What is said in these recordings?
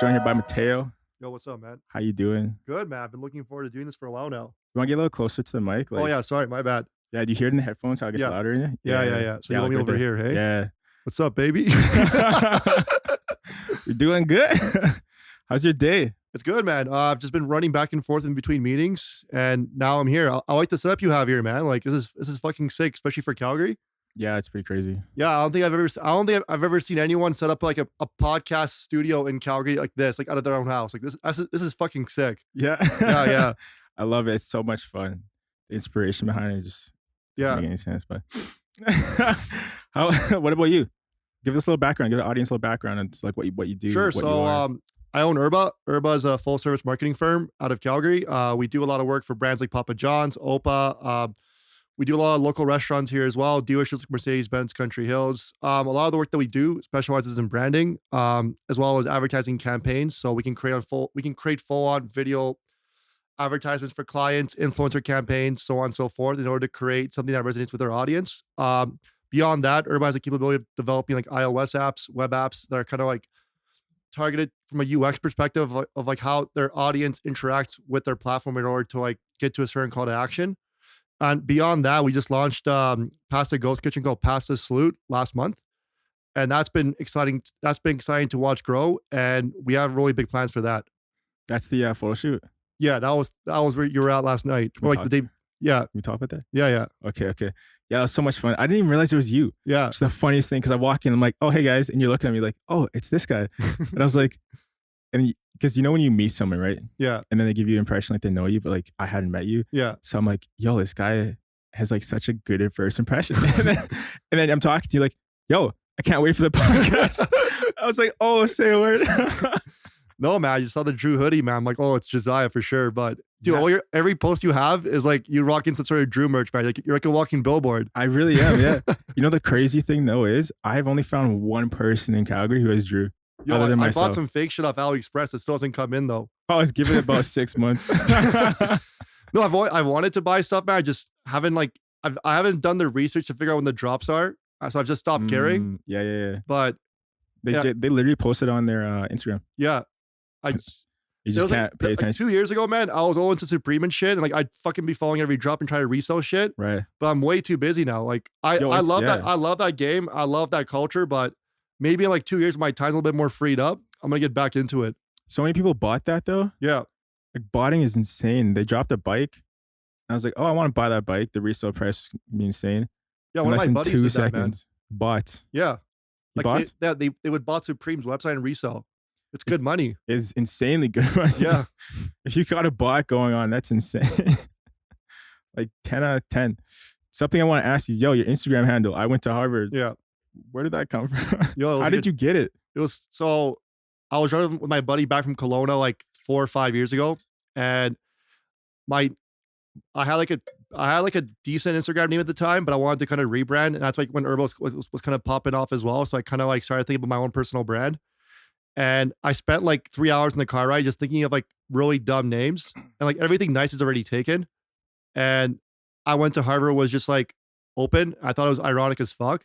joined here by Mateo. Yo, what's up, man? How you doing? Good, man. I've been looking forward to doing this for a while now. You want to get a little closer to the mic? Oh, yeah. Sorry. My bad. Yeah, do you hear it in the headphones how it gets Yeah. louder in you? Yeah. So you want me like over right here, hey? Yeah. What's up, baby? You're doing good. How's your day? It's good, man. I've just been running back and forth in between meetings, and now I'm here. I like the setup you have here, man. Like this is fucking sick, especially for Calgary. Yeah, it's pretty crazy. Yeah, I don't think I've ever seen anyone set up like a podcast studio in Calgary like this, like out of their own house. Like this is fucking sick. Yeah. Yeah. I love it. It's so much fun. The inspiration behind it just doesn't make any sense. But what about you? Give us a little background. Give the audience a little background and like what you do. Sure. What So you are. I own Urba. Urba is a full service marketing firm out of Calgary. We do a lot of work for brands like Papa John's, Opa. We do a lot of local restaurants here as well, dealerships like Mercedes-Benz, Country Hills. A lot of the work that we do specializes in branding, as well as advertising campaigns. So we can create full-on video advertisements for clients, influencer campaigns, so on and so forth, in order to create something that resonates with our audience. Beyond that, Urba has the capability of developing like iOS apps, web apps that are kind of like targeted from a UX perspective of like how their audience interacts with their platform in order to like get to a certain call to action. And beyond that, we just launched Pasta Ghost Kitchen called Pasta Salute last month. And that's been exciting. That's been exciting to watch grow. And we have really big plans for that. That's the photo shoot. Yeah, that was where you were at last night. Or like the day. Yeah. We talk about that? Yeah. Okay. Yeah, it was so much fun. I didn't even realize it was you. Yeah. It's the funniest thing because I walk in, I'm like, oh, hey guys. And you're looking at me like, oh, it's this guy. And I was like, and because you know when you meet someone, right? Yeah. And then they give you an impression like they know you, but like I hadn't met you. Yeah. So I'm like, yo, this guy has like such a good first impression. and then I'm talking to you like, yo, I can't wait for the podcast. I was like, oh, say a word. No, man, I just saw the Drew hoodie, man. I'm like, oh, it's Josiah for sure. But dude, every post you have is like you rocking some sort of Drew merch, man. Like, you're like a walking billboard. I really am, yeah. You know, the crazy thing though is I've only found one person in Calgary who has Drew. Yo, other than I myself. bought some fake shit off AliExpress. It still hasn't come in though. Oh, I was giving it about 6 months. No, I've wanted to buy stuff, man. I just haven't I haven't done the research to figure out when the drops are. So I've just stopped caring. Yeah. But they literally posted on their Instagram. Yeah. You just can't pay attention. 2 years ago, man, I was all into Supreme and shit. And like, I'd fucking be following every drop and try to resell shit. Right. But I'm way too busy now. Like, I love that. I love that game. I love that culture. But maybe in like 2 years, my time's a little bit more freed up. I'm going to get back into it. So many people bought that though. Yeah. Like botting is insane. They dropped a bike. I was like, oh, I want to buy that bike. The resale price would be insane. Yeah, one of my buddies did that, man. Bought. Yeah. You bought? They would bought Supreme's website and resell. It's good money. It's insanely good money. Yeah. If you got a bot going on, that's insane. Like 10 out of 10. Something I want to ask you, yo, your Instagram handle. I went to Harvard. Yeah. Where did that come from? Yo, how did you get it? It was so I was running with my buddy back from Kelowna like 4 or 5 years ago, and I had like a decent Instagram name at the time, but I wanted to kind of rebrand, and that's like when Urba was kind of popping off as well. So I kind of like started thinking about my own personal brand, and I spent like 3 hours in the car ride just thinking of like really dumb names, and like everything nice is already taken. And I went to Harvard, was just like open. I thought it was ironic as fuck,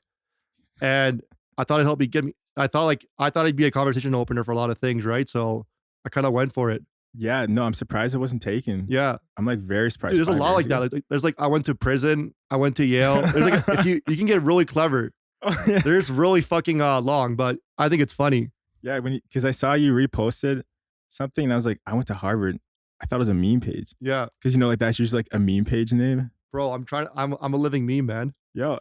and I thought it'd help me get me. I thought it'd be a conversation opener for a lot of things, right? So I kind of went for it. Yeah, no, I'm surprised it wasn't taken. Yeah. I'm like very surprised. Dude, there's a lot like that. Like, there's like, I went to prison. I went to Yale. There's like, if you can get really clever. Oh, yeah. There's really fucking long, but I think it's funny. Yeah, because I saw you reposted something and I was like, I went to Harvard. I thought it was a meme page. Yeah. Because you know, like that's usually like a meme page name. Bro, I'm a living meme, man. Yo.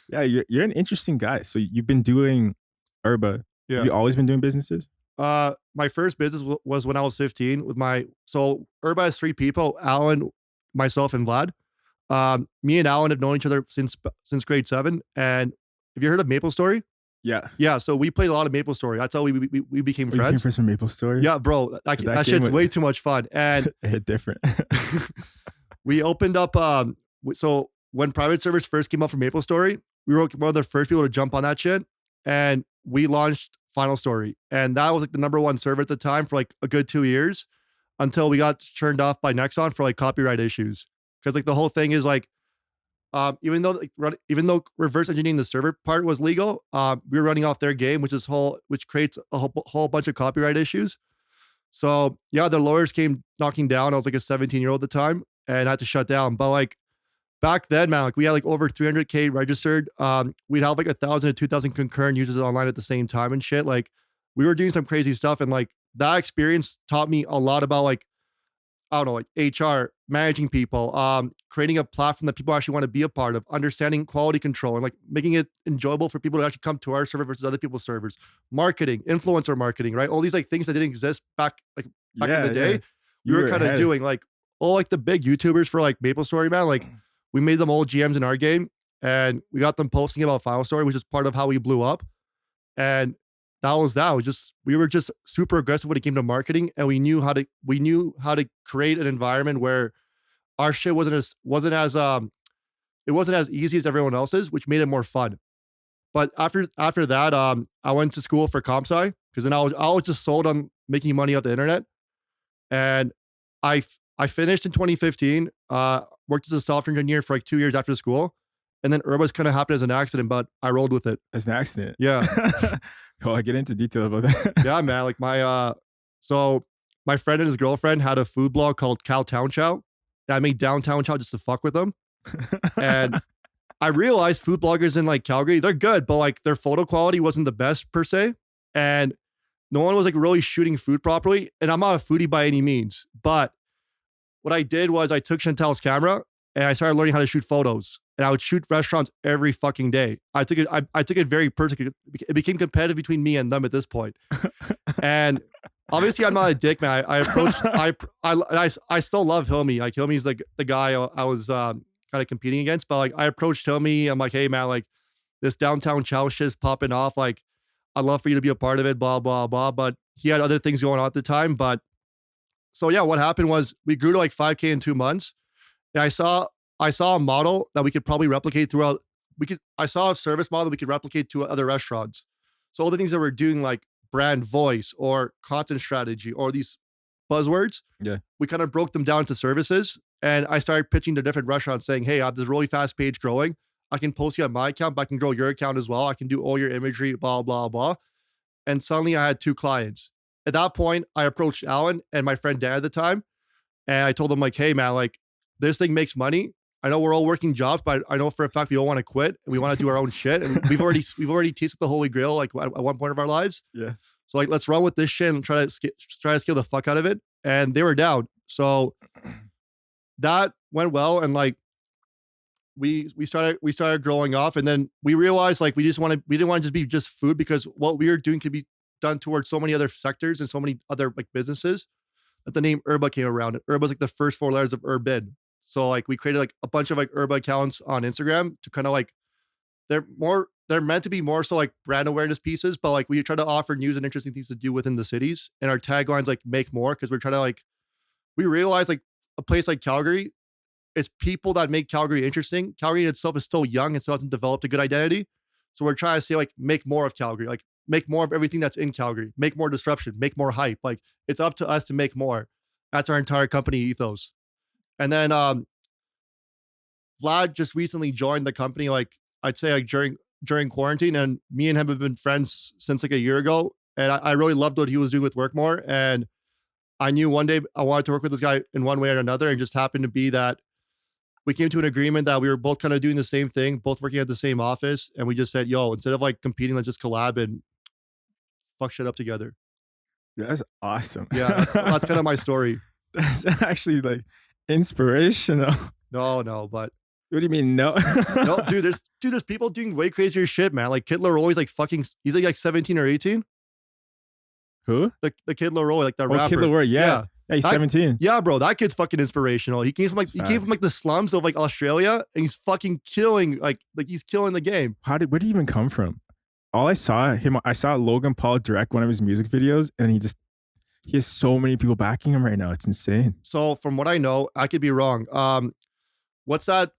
Yeah, you're an interesting guy. So you've been doing Urba. Yeah. Have you always been doing businesses? My first business was when I was 15 with so Urba has 3 people, Alan, myself, and Vlad. Me and Alan have known each other since grade 7. And have you heard of Maple Story? Yeah. Yeah. So we played a lot of Maple Story. That's how we became friends. You came friends from Maple Story? Yeah, bro. That shit's way too much fun. And it hit different. we opened up, so when private servers first came out from Maple Story, we were one of the first people to jump on that shit. And we launched Final Story. And that was like the #1 server at the time for like a good 2 years until we got turned off by Nexon for like copyright issues. Because like the whole thing is like, Even though reverse engineering the server part was legal, we were running off their game, which creates a whole bunch of copyright issues. So yeah, the lawyers came knocking down. I was like a 17-year-old at the time, and I had to shut down. But like back then, man, like we had like over 300K registered. We'd have like 1,000 to 2,000 concurrent users online at the same time and shit. Like we were doing some crazy stuff, and like that experience taught me a lot about like, I don't know, like HR, managing people, creating a platform that people actually want to be a part of, understanding quality control, and like making it enjoyable for people to actually come to our server versus other people's servers. Marketing, influencer marketing, right? All these like things that didn't exist back in the day. We were kind of doing like all like the big YouTubers for like MapleStory, man. Like we made them all GMs in our game, and we got them posting about Final Story, which is part of how we blew up. And that was that. We were just super aggressive when it came to marketing, and we knew how to create an environment where our shit wasn't as easy as everyone else's, which made it more fun. But after that, I went to school for comp sci, because then I was just sold on making money off the internet, and I finished in 2015. Worked as a software engineer for like 2 years after school, and then Urba's kind of happened as an accident, but I rolled with it. As an accident? Yeah. Oh, I get into detail about that. Yeah, man. Like so my friend and his girlfriend had a food blog called Cow Town Chow. And I made Downtown Chow just to fuck with them. And I realized food bloggers in like Calgary, they're good, but like their photo quality wasn't the best per se. And no one was like really shooting food properly. And I'm not a foodie by any means, but what I did was I took Chantel's camera and I started learning how to shoot photos. And I would shoot restaurants every fucking day. I took it very personally. It became competitive between me and them at this point. And obviously, I'm not a dick, man. I still love Hilmy. Like Hilmy's the guy I was kind of competing against. But like I approached Hilmy. I'm like, hey man, like this Downtown Chow shit's popping off. Like I'd love for you to be a part of it. Blah blah blah. But he had other things going on at the time. But so yeah, what happened was we grew to like 5K in 2 months. And I saw a model that we could probably replicate throughout. I saw a service model that we could replicate to other restaurants. So all the things that we're doing, like brand voice or content strategy or these buzzwords, we kind of broke them down to services. And I started pitching to different restaurants saying, hey, I have this really fast page growing. I can post you on my account, but I can grow your account as well. I can do all your imagery, blah, blah, blah. And suddenly I had 2 clients. At that point, I approached Alan and my friend Dan at the time. And I told them like, hey man, like this thing makes money. I know we're all working jobs, but I know for a fact we all want to quit and we want to do our own shit. And we've already tasted the holy grail like at one point of our lives. Yeah. So like, let's run with this shit and try to scale the fuck out of it. And they were down. So that went well. And like, we started growing off, and then we realized like we didn't want to just be just food, because what we were doing could be done towards so many other sectors and so many other like businesses, that the name Urba came around. Urba's like the first 4 letters of Urban. So like we created like a bunch of like Urba accounts on Instagram to kind of like, they're meant to be more so like brand awareness pieces, but like we try to offer news and interesting things to do within the cities. And our tagline's like make more, because we're trying to like, we realize like a place like Calgary, it's people that make Calgary interesting. Calgary itself is still young and still hasn't developed a good identity. So we're trying to say like make more of Calgary, like make more of everything that's in Calgary, make more disruption, make more hype. Like it's up to us to make more. That's our entire company ethos. And then Vlad just recently joined the company, like I'd say like during quarantine, and me and him have been friends since like a year ago. And I really loved what he was doing with Workmore. And I knew one day I wanted to work with this guy in one way or another, and just happened to be that we came to an agreement that we were both kind of doing the same thing, both working at the same office. And we just said, yo, instead of like competing, let's just collab and fuck shit up together. That's awesome. Yeah, that's kind of my story. That's actually like inspirational. No, but what do you mean no? No, dude, there's people doing way crazier shit, man. Like Kid Laroi, like fucking, he's like 17 or 18. Who? The Kid Laroi, like the rapper. Kid Laroi, yeah. Yeah, he's 17. Yeah, bro, that kid's fucking inspirational. He came from like the slums of like Australia, and he's fucking killing like he's killing the game. Where did he even come from? All I saw Logan Paul direct one of his music videos, and he has so many people backing him right now. It's insane. So from what I know, I could be wrong. What's that?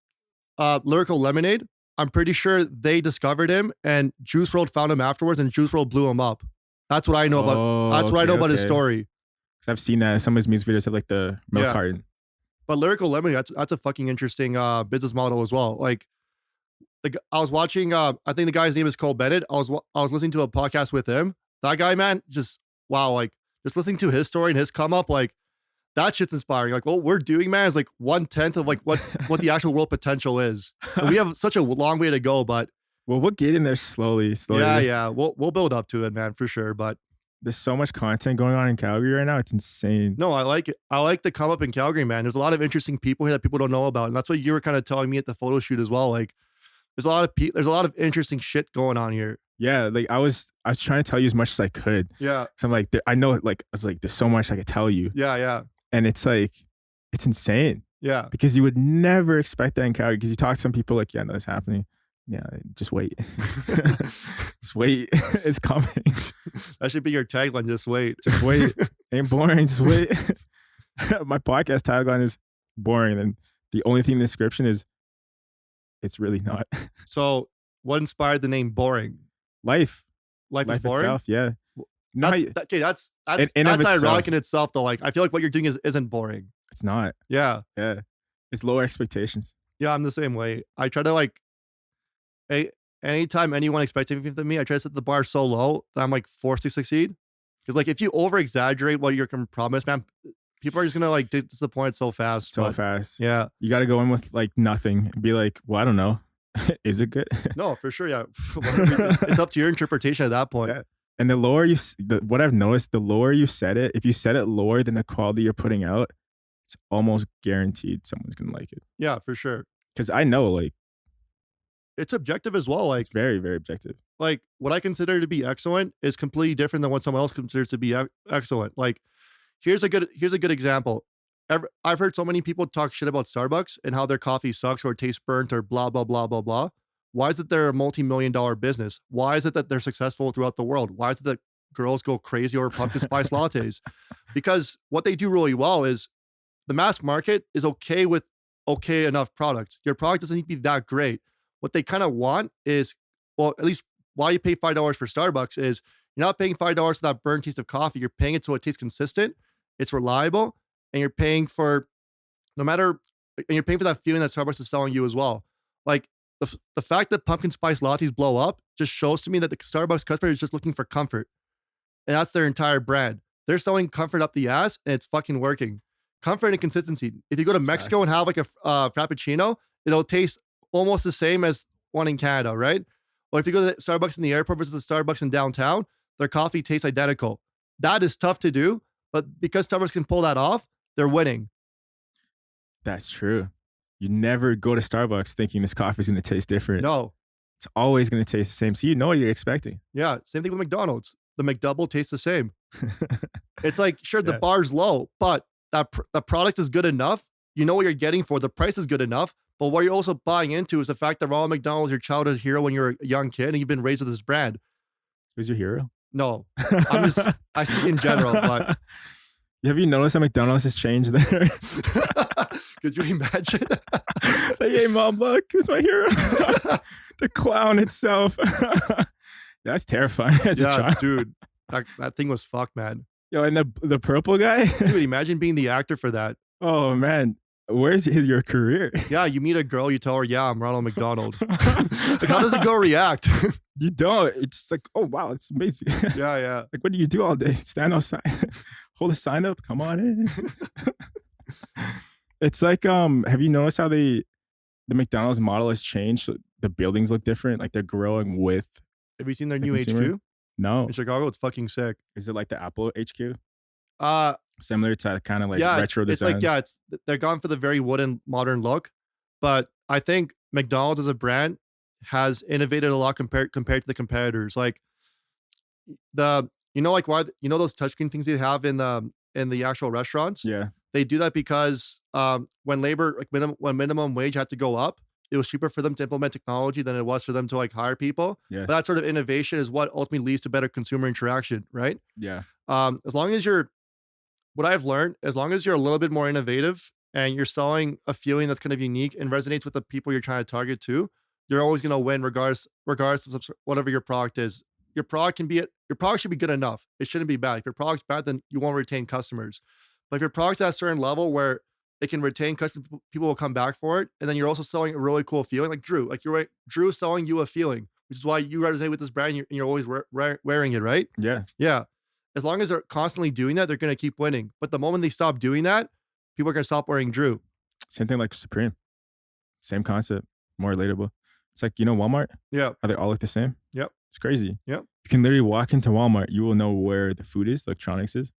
Lyrical Lemonade. I'm pretty sure they discovered him, and Juice WRLD found him afterwards, and Juice WRLD blew him up. That's what I know about. That's what I know about his story. I've seen that. Some of his music videos have like the milk carton. But Lyrical Lemonade, that's a fucking interesting business model as well. Like I was watching, I think the guy's name is Cole Bennett. I was listening to a podcast with him. That guy, man, just wow, like just listening to his story and his come up, like that shit's inspiring. Like what we're doing, man, is like 1/10 of like what the actual world potential is. And we have such a long way to go, but Well, we'll get in there slowly. yeah, we'll build up to it, man, for sure. But There's so much content going on in Calgary right now. It's insane. no, I like it. I like the come up in Calgary, man. There's a lot of interesting people here that people don't know about, and that's what you were kind of telling me at the photo shoot as well. Like there's a lot of interesting shit going on here. Yeah, like I was trying to tell you as much as I could. Yeah, So I'm like, I know, like I was like, there's so much I could tell you, yeah, and it's like, it's insane yeah. because you would never expect that in Calgary. Because you talk to some people like, yeah, no, it's happening. Yeah, just wait. Just wait. It's coming. That should be your tagline. Just wait. Just wait. Ain't boring. Just wait. My podcast tagline is boring, and then the only thing in the description is it's really not. So, what inspired the name Boring? Life Life is boring. itself. Yeah. No, Okay, that's in of ironic itself. in itself, though. Like, I feel like what you're doing isn't boring. it's not. Yeah, Yeah. It's lower expectations. yeah. I'm the same way. I try to like, anytime anyone expects anything from me, I try to set the bar so low that I'm like forced to succeed. Because like, if you over exaggerate what you're gonna promise, man, people are just gonna like disappoint so fast. So But, fast. yeah. You got to go in with like nothing and be like, well, I don't know. Is it good? No, for sure. Yeah. It's up to your interpretation at that point. Yeah. And the lower you, what I've noticed, the lower you set it, if you set it lower than the quality you're putting out, it's almost guaranteed someone's going to like it. Yeah, for sure. Because I know, like, It's objective as well. Like, it's very, very objective. like what I consider to be excellent is completely different than what someone else considers to be excellent. Like, here's a good example. I've heard so many people talk shit about Starbucks and how their coffee sucks or tastes burnt or blah blah blah blah blah. Why is it they're a multi-million-dollar business? Why is it that they're successful throughout the world? Why is it that girls go crazy over pumpkin spice lattes? Because what they do really well is the mass market is okay with okay enough products. Your product doesn't need to be that great. What they kind of want is, well, at least why you pay $5 for Starbucks is you're not paying $5 for that burnt taste of coffee. You're paying it so it tastes consistent, it's reliable, and you're paying for you're paying for that feeling that Starbucks is selling you as well. Like the fact that pumpkin spice lattes blow up just shows to me that the Starbucks customer is just looking for comfort. And that's their entire brand. They're selling comfort up the ass and it's fucking working. Comfort and consistency. If you go to That's Mexico facts. and have like a Frappuccino, it'll taste almost the same as one in Canada, right? Or if you go to the Starbucks in the airport versus the Starbucks in downtown, their coffee tastes identical. That is tough to do, but because Starbucks can pull that off, they're winning. That's true. You never go to Starbucks thinking this coffee is going to taste different. No. It's always going to taste the same. So you know what you're expecting. Yeah. Same thing with McDonald's. The McDouble tastes the same. It's like, sure, the Yeah. bar's low, but the product is good enough. You know what you're getting for. The price is good enough. But what you're also buying into is the fact that Ronald McDonald was your childhood hero when you were a young kid and you've been raised with this brand. Who's your hero? No, I speak in general, but Have you noticed that McDonald's has changed there? could you imagine? Like, hey, mom, look, it's my hero. The clown itself. That's terrifying as a Yeah, child. dude, that thing was fucked, man. Yo, and the purple guy? Dude, imagine being the actor for that. Oh, man. Where's your career? Yeah, you meet a girl, you tell her, yeah, I'm Ronald McDonald. Like, how does a girl react? You don't. It's just like, oh, wow, it's amazing. Yeah. Like, what do you do all day? Stand outside, hold a sign up, come on in. It's like, have you noticed how the McDonald's model has changed? So the buildings look different. Like they're growing with Have you seen their the new consumer. HQ No. in Chicago? It's fucking sick. Is it like the Apple HQ? Uh, Similar to kind of like yeah, retro it's design. like, yeah, they're gone for the very wooden modern look, but I think McDonald's as a brand has innovated a lot compared to the competitors. Like like why those touchscreen things they have in the actual restaurants. Yeah. They do that because when minimum wage had to go up, it was cheaper for them to implement technology than it was for them to like hire people. Yeah. But that sort of innovation is what ultimately leads to better consumer interaction, right? Yeah. What I've learned, as long as you're a little bit more innovative and you're selling a feeling that's kind of unique and resonates with the people you're trying to target to, you're always going to win regardless of whatever your product is. Your product should be good enough. It shouldn't be bad. If your product's bad, then you won't retain customers. But if your product's at a certain level where it can retain customers. People will come back for it, and then you're also selling a really cool feeling, like Drew. Like you're right, Drew's selling you a feeling, which is why you resonate with this brand. And you're always wearing it, right? Yeah. Yeah. As long as they're constantly doing that, they're gonna keep winning. But the moment they stop doing that, people are gonna stop wearing Drew. Same thing like Supreme. Same concept, more relatable. It's like, Walmart? Yeah. How they all look the same? Yep. It's crazy. Yep. You can literally walk into Walmart. You will know where the food is, the electronics is,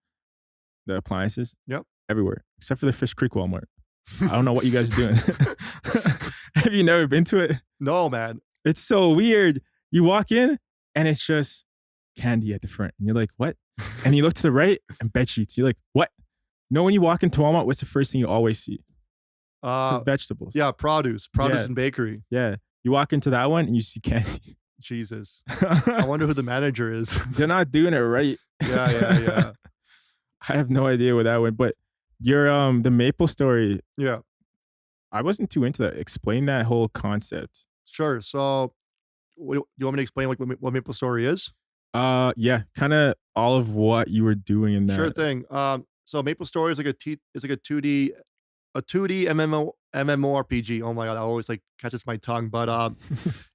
the appliances. Yep. Everywhere. Except for the Fish Creek Walmart. I don't know what you guys are doing. Have you never been to it? No, man. It's so weird. You walk in and it's just candy at the front. And you're like, what? And you look to the right and bed sheets. You're like, what? When you walk into Walmart, what's the first thing you always see? Vegetables. Yeah, produce and bakery. Yeah. You walk into that one and you see candy. Jesus. I wonder who the manager is. They're not doing it right. Yeah. I have no idea what that went, but your the Maple story. Yeah. I wasn't too into that. Explain that whole concept. Sure. So you want me to explain what Maple Story is? Yeah, kind of all of what you were doing in that. Sure thing. So Maple Story is like a 2D MMORPG. Oh my god, I always like catches my tongue. But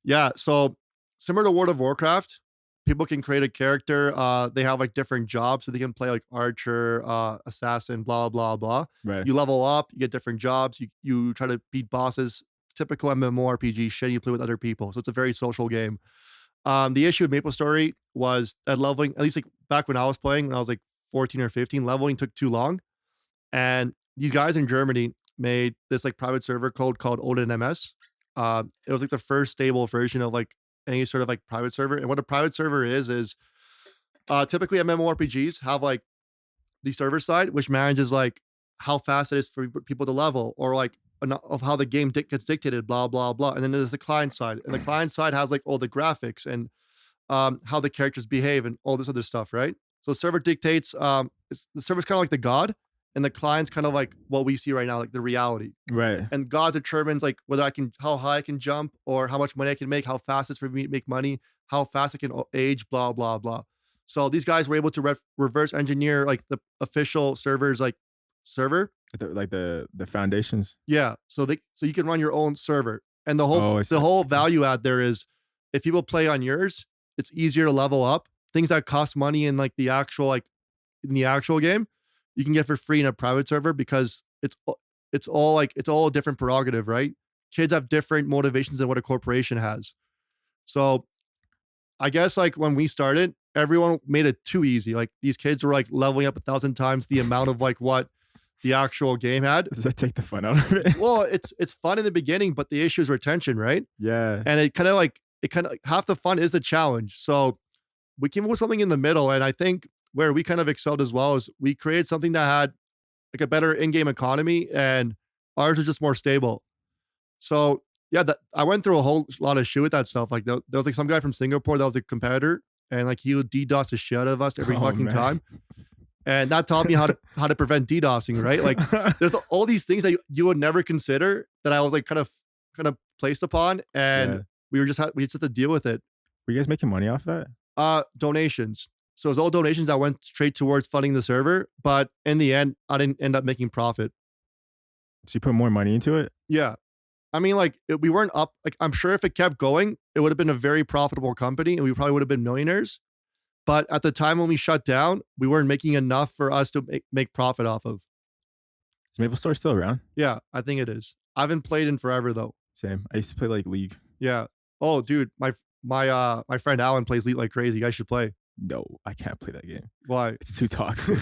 yeah, so similar to World of Warcraft, people can create a character. They have like different jobs, so they can play like archer, assassin, blah blah blah. Right. You level up, you get different jobs. You try to beat bosses. Typical MMORPG shit. You play with other people, so it's a very social game. The issue with Maple Story was that leveling, at least like back when I was playing, when I was like 14 or 15, leveling took too long. And these guys in Germany made this like private server code called Odin MS. It was like the first stable version of like any sort of like private server. And what a private server is typically MMORPGs have like the server side, which manages like how fast it is for people to level, or like of how the game gets dictated, blah blah blah. And then there's the client side, and the client side has like all the graphics and how the characters behave and all this other stuff, right? So the server dictates. The server's kind of like the god, and the client's kind of like what we see right now, like the reality. Right. And God determines like how high I can jump, or how much money I can make, how fast it's for me to make money, how fast I can age, blah blah blah. So these guys were able to reverse engineer like the official server's like server. Like the foundations. Yeah. So you can run your own server. And the whole value add there is, if people play on yours, it's easier to level up. Things that cost money in like the actual game, you can get for free in a private server, because it's all a different prerogative, right? Kids have different motivations than what a corporation has. So I guess like when we started, everyone made it too easy. Like these kids were like leveling up 1,000 times the amount of like what the actual game had. Does that take the fun out of it? Well, it's fun in the beginning, but the issue is retention, right? Yeah. And it kind of half the fun is the challenge. So we came up with something in the middle, and I think where we kind of excelled as well is we created something that had like a better in-game economy, and ours was just more stable. So yeah, I went through a whole lot of shit with that stuff. Like there was like some guy from Singapore that was a competitor, and like he would DDoS the shit out of us every fucking time. And that taught me how to prevent DDoSing, right? Like there's all these things that you would never consider that I was like kind of placed upon, and we just had to deal with it. Were you guys making money off that? Donations. So it was all donations that went straight towards funding the server, but in the end, I didn't end up making profit. So you put more money into it? Yeah. I mean, like we weren't up. Like I'm sure if it kept going, it would have been a very profitable company, and we probably would have been millionaires. But at the time when we shut down, we weren't making enough for us to make profit off of. Is Maple Story still around? Yeah, I think it is. I haven't played in forever though. Same. I used to play like League. Yeah. Oh, dude, my friend Alan plays League like crazy. You guys should play. No, I can't play that game. Why? It's too toxic.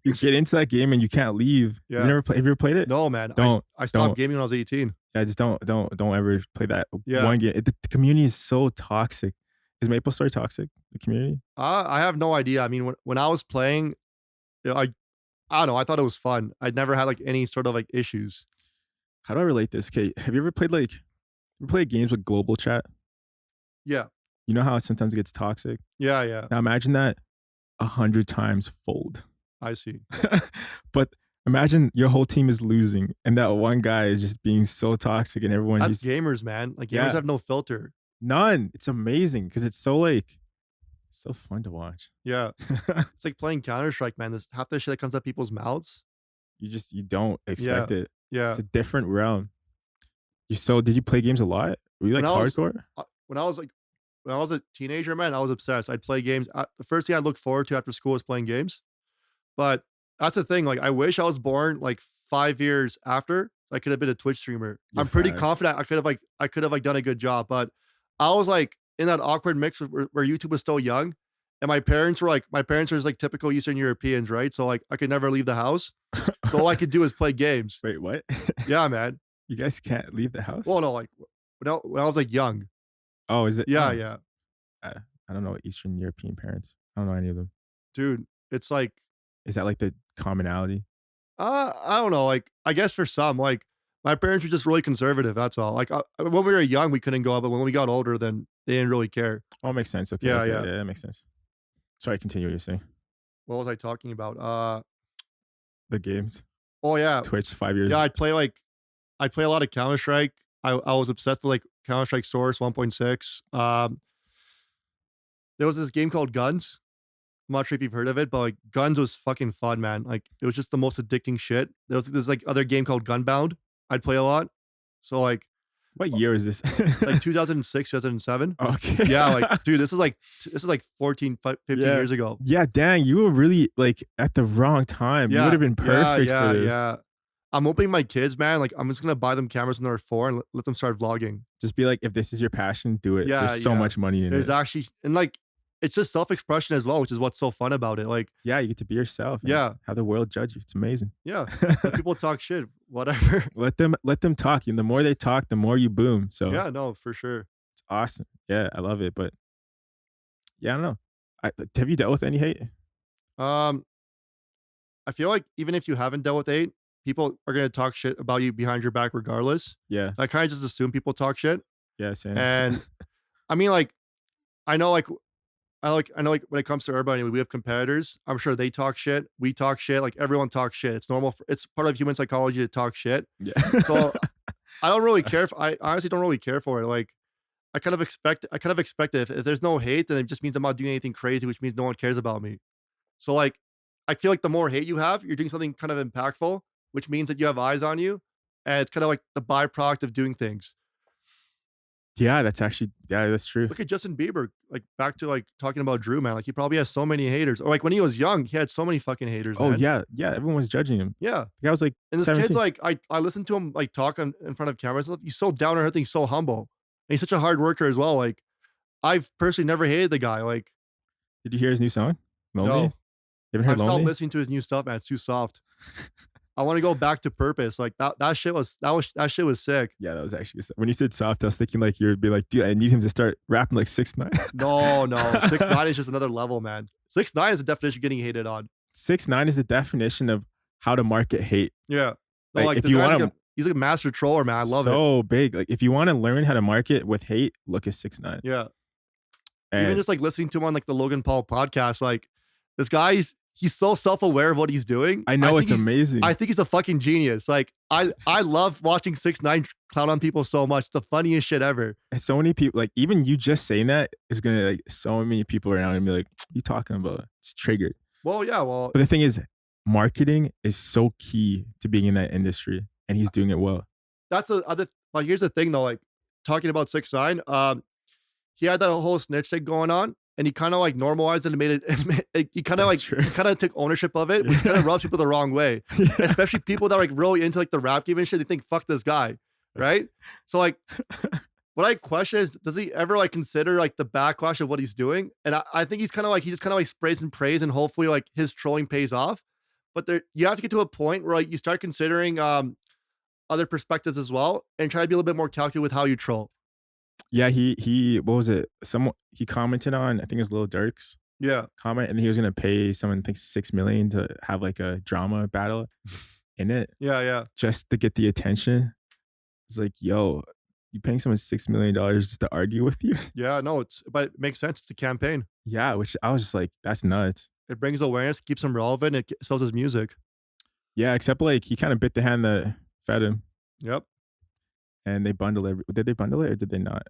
You get into that game and you can't leave. Yeah. Have you ever played it? No, man. I stopped gaming when I was 18. Yeah, just don't ever play that one game. The community is so toxic. Is Maple Story toxic? The community? I have no idea. I mean, when I was playing, I don't know. I thought it was fun. I'd never had like any sort of like issues. How do I relate this? Okay, have you ever played games with global chat? Yeah. You know how sometimes it gets toxic? Yeah. Now imagine that 100 times fold. I see. But imagine your whole team is losing and that one guy is just being so toxic and everyone. That's gamers, man. Like gamers have no filter. None. It's amazing because it's so fun to watch. Yeah. It's like playing Counter-Strike, man. Half the shit that comes out people's mouths. You don't expect it. Yeah. It's a different realm. Did you play games a lot? Were you like hardcore? When I was a teenager, man, I was obsessed. I'd play games. The first thing I looked forward to after school was playing games. But that's the thing. Like, I wish I was born like 5 years after. I could have been a Twitch streamer. Yeah, I'm pretty facts. confident I could have like done a good job. But I was like in that awkward mix where YouTube was still young, and my parents are just like typical Eastern Europeans, right? So like I could never leave the house. So all I could do is play games. Wait, what? Yeah, man. You guys can't leave the house? Well, no, like when I was like young. Oh, is it? Yeah, Oh. yeah. I don't know Eastern European parents. I don't know any of them. Dude, it's like Is that like the commonality? I don't know. Like, I guess for some, like my parents were just really conservative. That's all. Like when we were young, we couldn't go out, but when we got older, then they didn't really care. Oh, makes sense. Okay. Yeah, okay, yeah. that makes sense. Sorry, continue what you're saying. What was I talking about? The games, Oh yeah, Twitch, 5 years. yeah. I'd play a lot of Counter Strike. I was obsessed with like Counter Strike Source 1.6. There was this game called Guns. I'm not sure if you've heard of it, but like Guns was fucking fun, man. Like it was just the most addicting shit. There's like other game called Gunbound. I'd play a lot. So like What year is this? like 2006, 2007. Okay. Yeah, like dude, this is like 14, 15 Yeah. years ago. Yeah, dang, you were really like at the wrong time. You would have been perfect for this. Yeah. I'm hoping my kids, man, like I'm just gonna buy them cameras when they're 4 and let them start vlogging. Just be like, if this is your passion, do it. Yeah, There's so much money in There's it. actually, and like it's just self-expression as well, which is what's so fun about it. Like, Yeah, you get to be yourself. and Yeah. Have the world judge you. It's amazing. yeah, let people talk shit, whatever. Let them talk. And the more they talk, the more you boom. So Yeah, no, for sure. it's awesome. Yeah, I love it. But yeah, I don't know. Have you dealt with any hate? I feel like even if you haven't dealt with hate, people are gonna talk shit about you behind your back regardless. Yeah. I kind of just assume people talk shit. Yeah, same. And I mean, like, I know, like, I know, like, when it comes to Urba, anyway, we have competitors. I'm sure they talk shit. We talk shit. Like, everyone talks shit. It's normal. It's part of human psychology to talk shit. Yeah. So I don't really care. I honestly don't really care for it. Like, I kind of expect it. If there's no hate, then it just means I'm not doing anything crazy, which means no one cares about me. So, like, I feel like the more hate you have, you're doing something kind of impactful, which means that you have eyes on you. And it's kind of like the byproduct of doing things. Yeah, that's true. Look at Justin Bieber, like back to like talking about Drew, man. Like he probably has so many haters. Or like when he was young, he had so many fucking haters. Oh, man. yeah. Yeah. Everyone was judging him. Yeah. The guy was like, And this 17. kid's like, I listened to him like talk in front of cameras. He's so down to earth, he's so humble. And he's such a hard worker as well. Like I've personally never hated the guy. Like, Did you hear his new song? Lonely? no, You haven't heard I've stopped Lonely? listening to his new stuff, man. It's too soft. I want to go back to Purpose. Like that shit was sick. Yeah, that was actually when you said soft. I was thinking like you'd be like, dude, I need him to start rapping like 6ix9ine. No, 6ix9ine is just another level, man. 6ix9ine is the definition of getting hated on. 6ix9ine is the definition of how to market hate. Yeah. No, Like, if this you guy's want like he's like a master troller, man. I love it. So big. Like if you want to learn how to market with hate, look at 6ix9ine. Yeah. And Even just like listening to him on like the Logan Paul podcast, like this guy, he's so self-aware of what he's doing. I know it's he's- amazing. I think he's a fucking genius. Like I love watching 6ix9ine clown on people so much. It's the funniest shit ever. And so many people, like even you just saying that is gonna like so many people are now gonna be like, what are you talking about? It's triggered. Well, yeah, well, But the thing is, marketing is so key to being in that industry, and he's doing it well. that's the other. Like, here's the thing though. Like talking about 6ix9ine, he had that whole snitch thing going on, and he kind of like normalized it and made it. He kind of like That's true. took ownership of it, which kind of rubs people the wrong way. Yeah. Especially people that are like really into like the rap game and shit. They think fuck this guy, right? So like, what I question is, does he ever like consider like the backlash of what he's doing? And I think he's kind of like he just kind of like sprays and prays, and hopefully like his trolling pays off. But there, you have to get to a point where like you start considering other perspectives as well, and try to be a little bit more calculated with how you troll. Yeah, he what was it? Someone he commented on, I think it was Lil Durk's Yeah, comment, and he was gonna pay someone I think $6 million to have like a drama battle in it yeah. just to get the attention. It's like, yo, you paying someone $6 million just to argue with you? Yeah, no, but it makes sense. It's a campaign. Yeah, which I was just like, that's nuts. It brings awareness, keeps him relevant, it sells his music. Yeah, except like he kind of bit the hand that fed him, Yep. and they bundled it. Did they bundle it or did they not?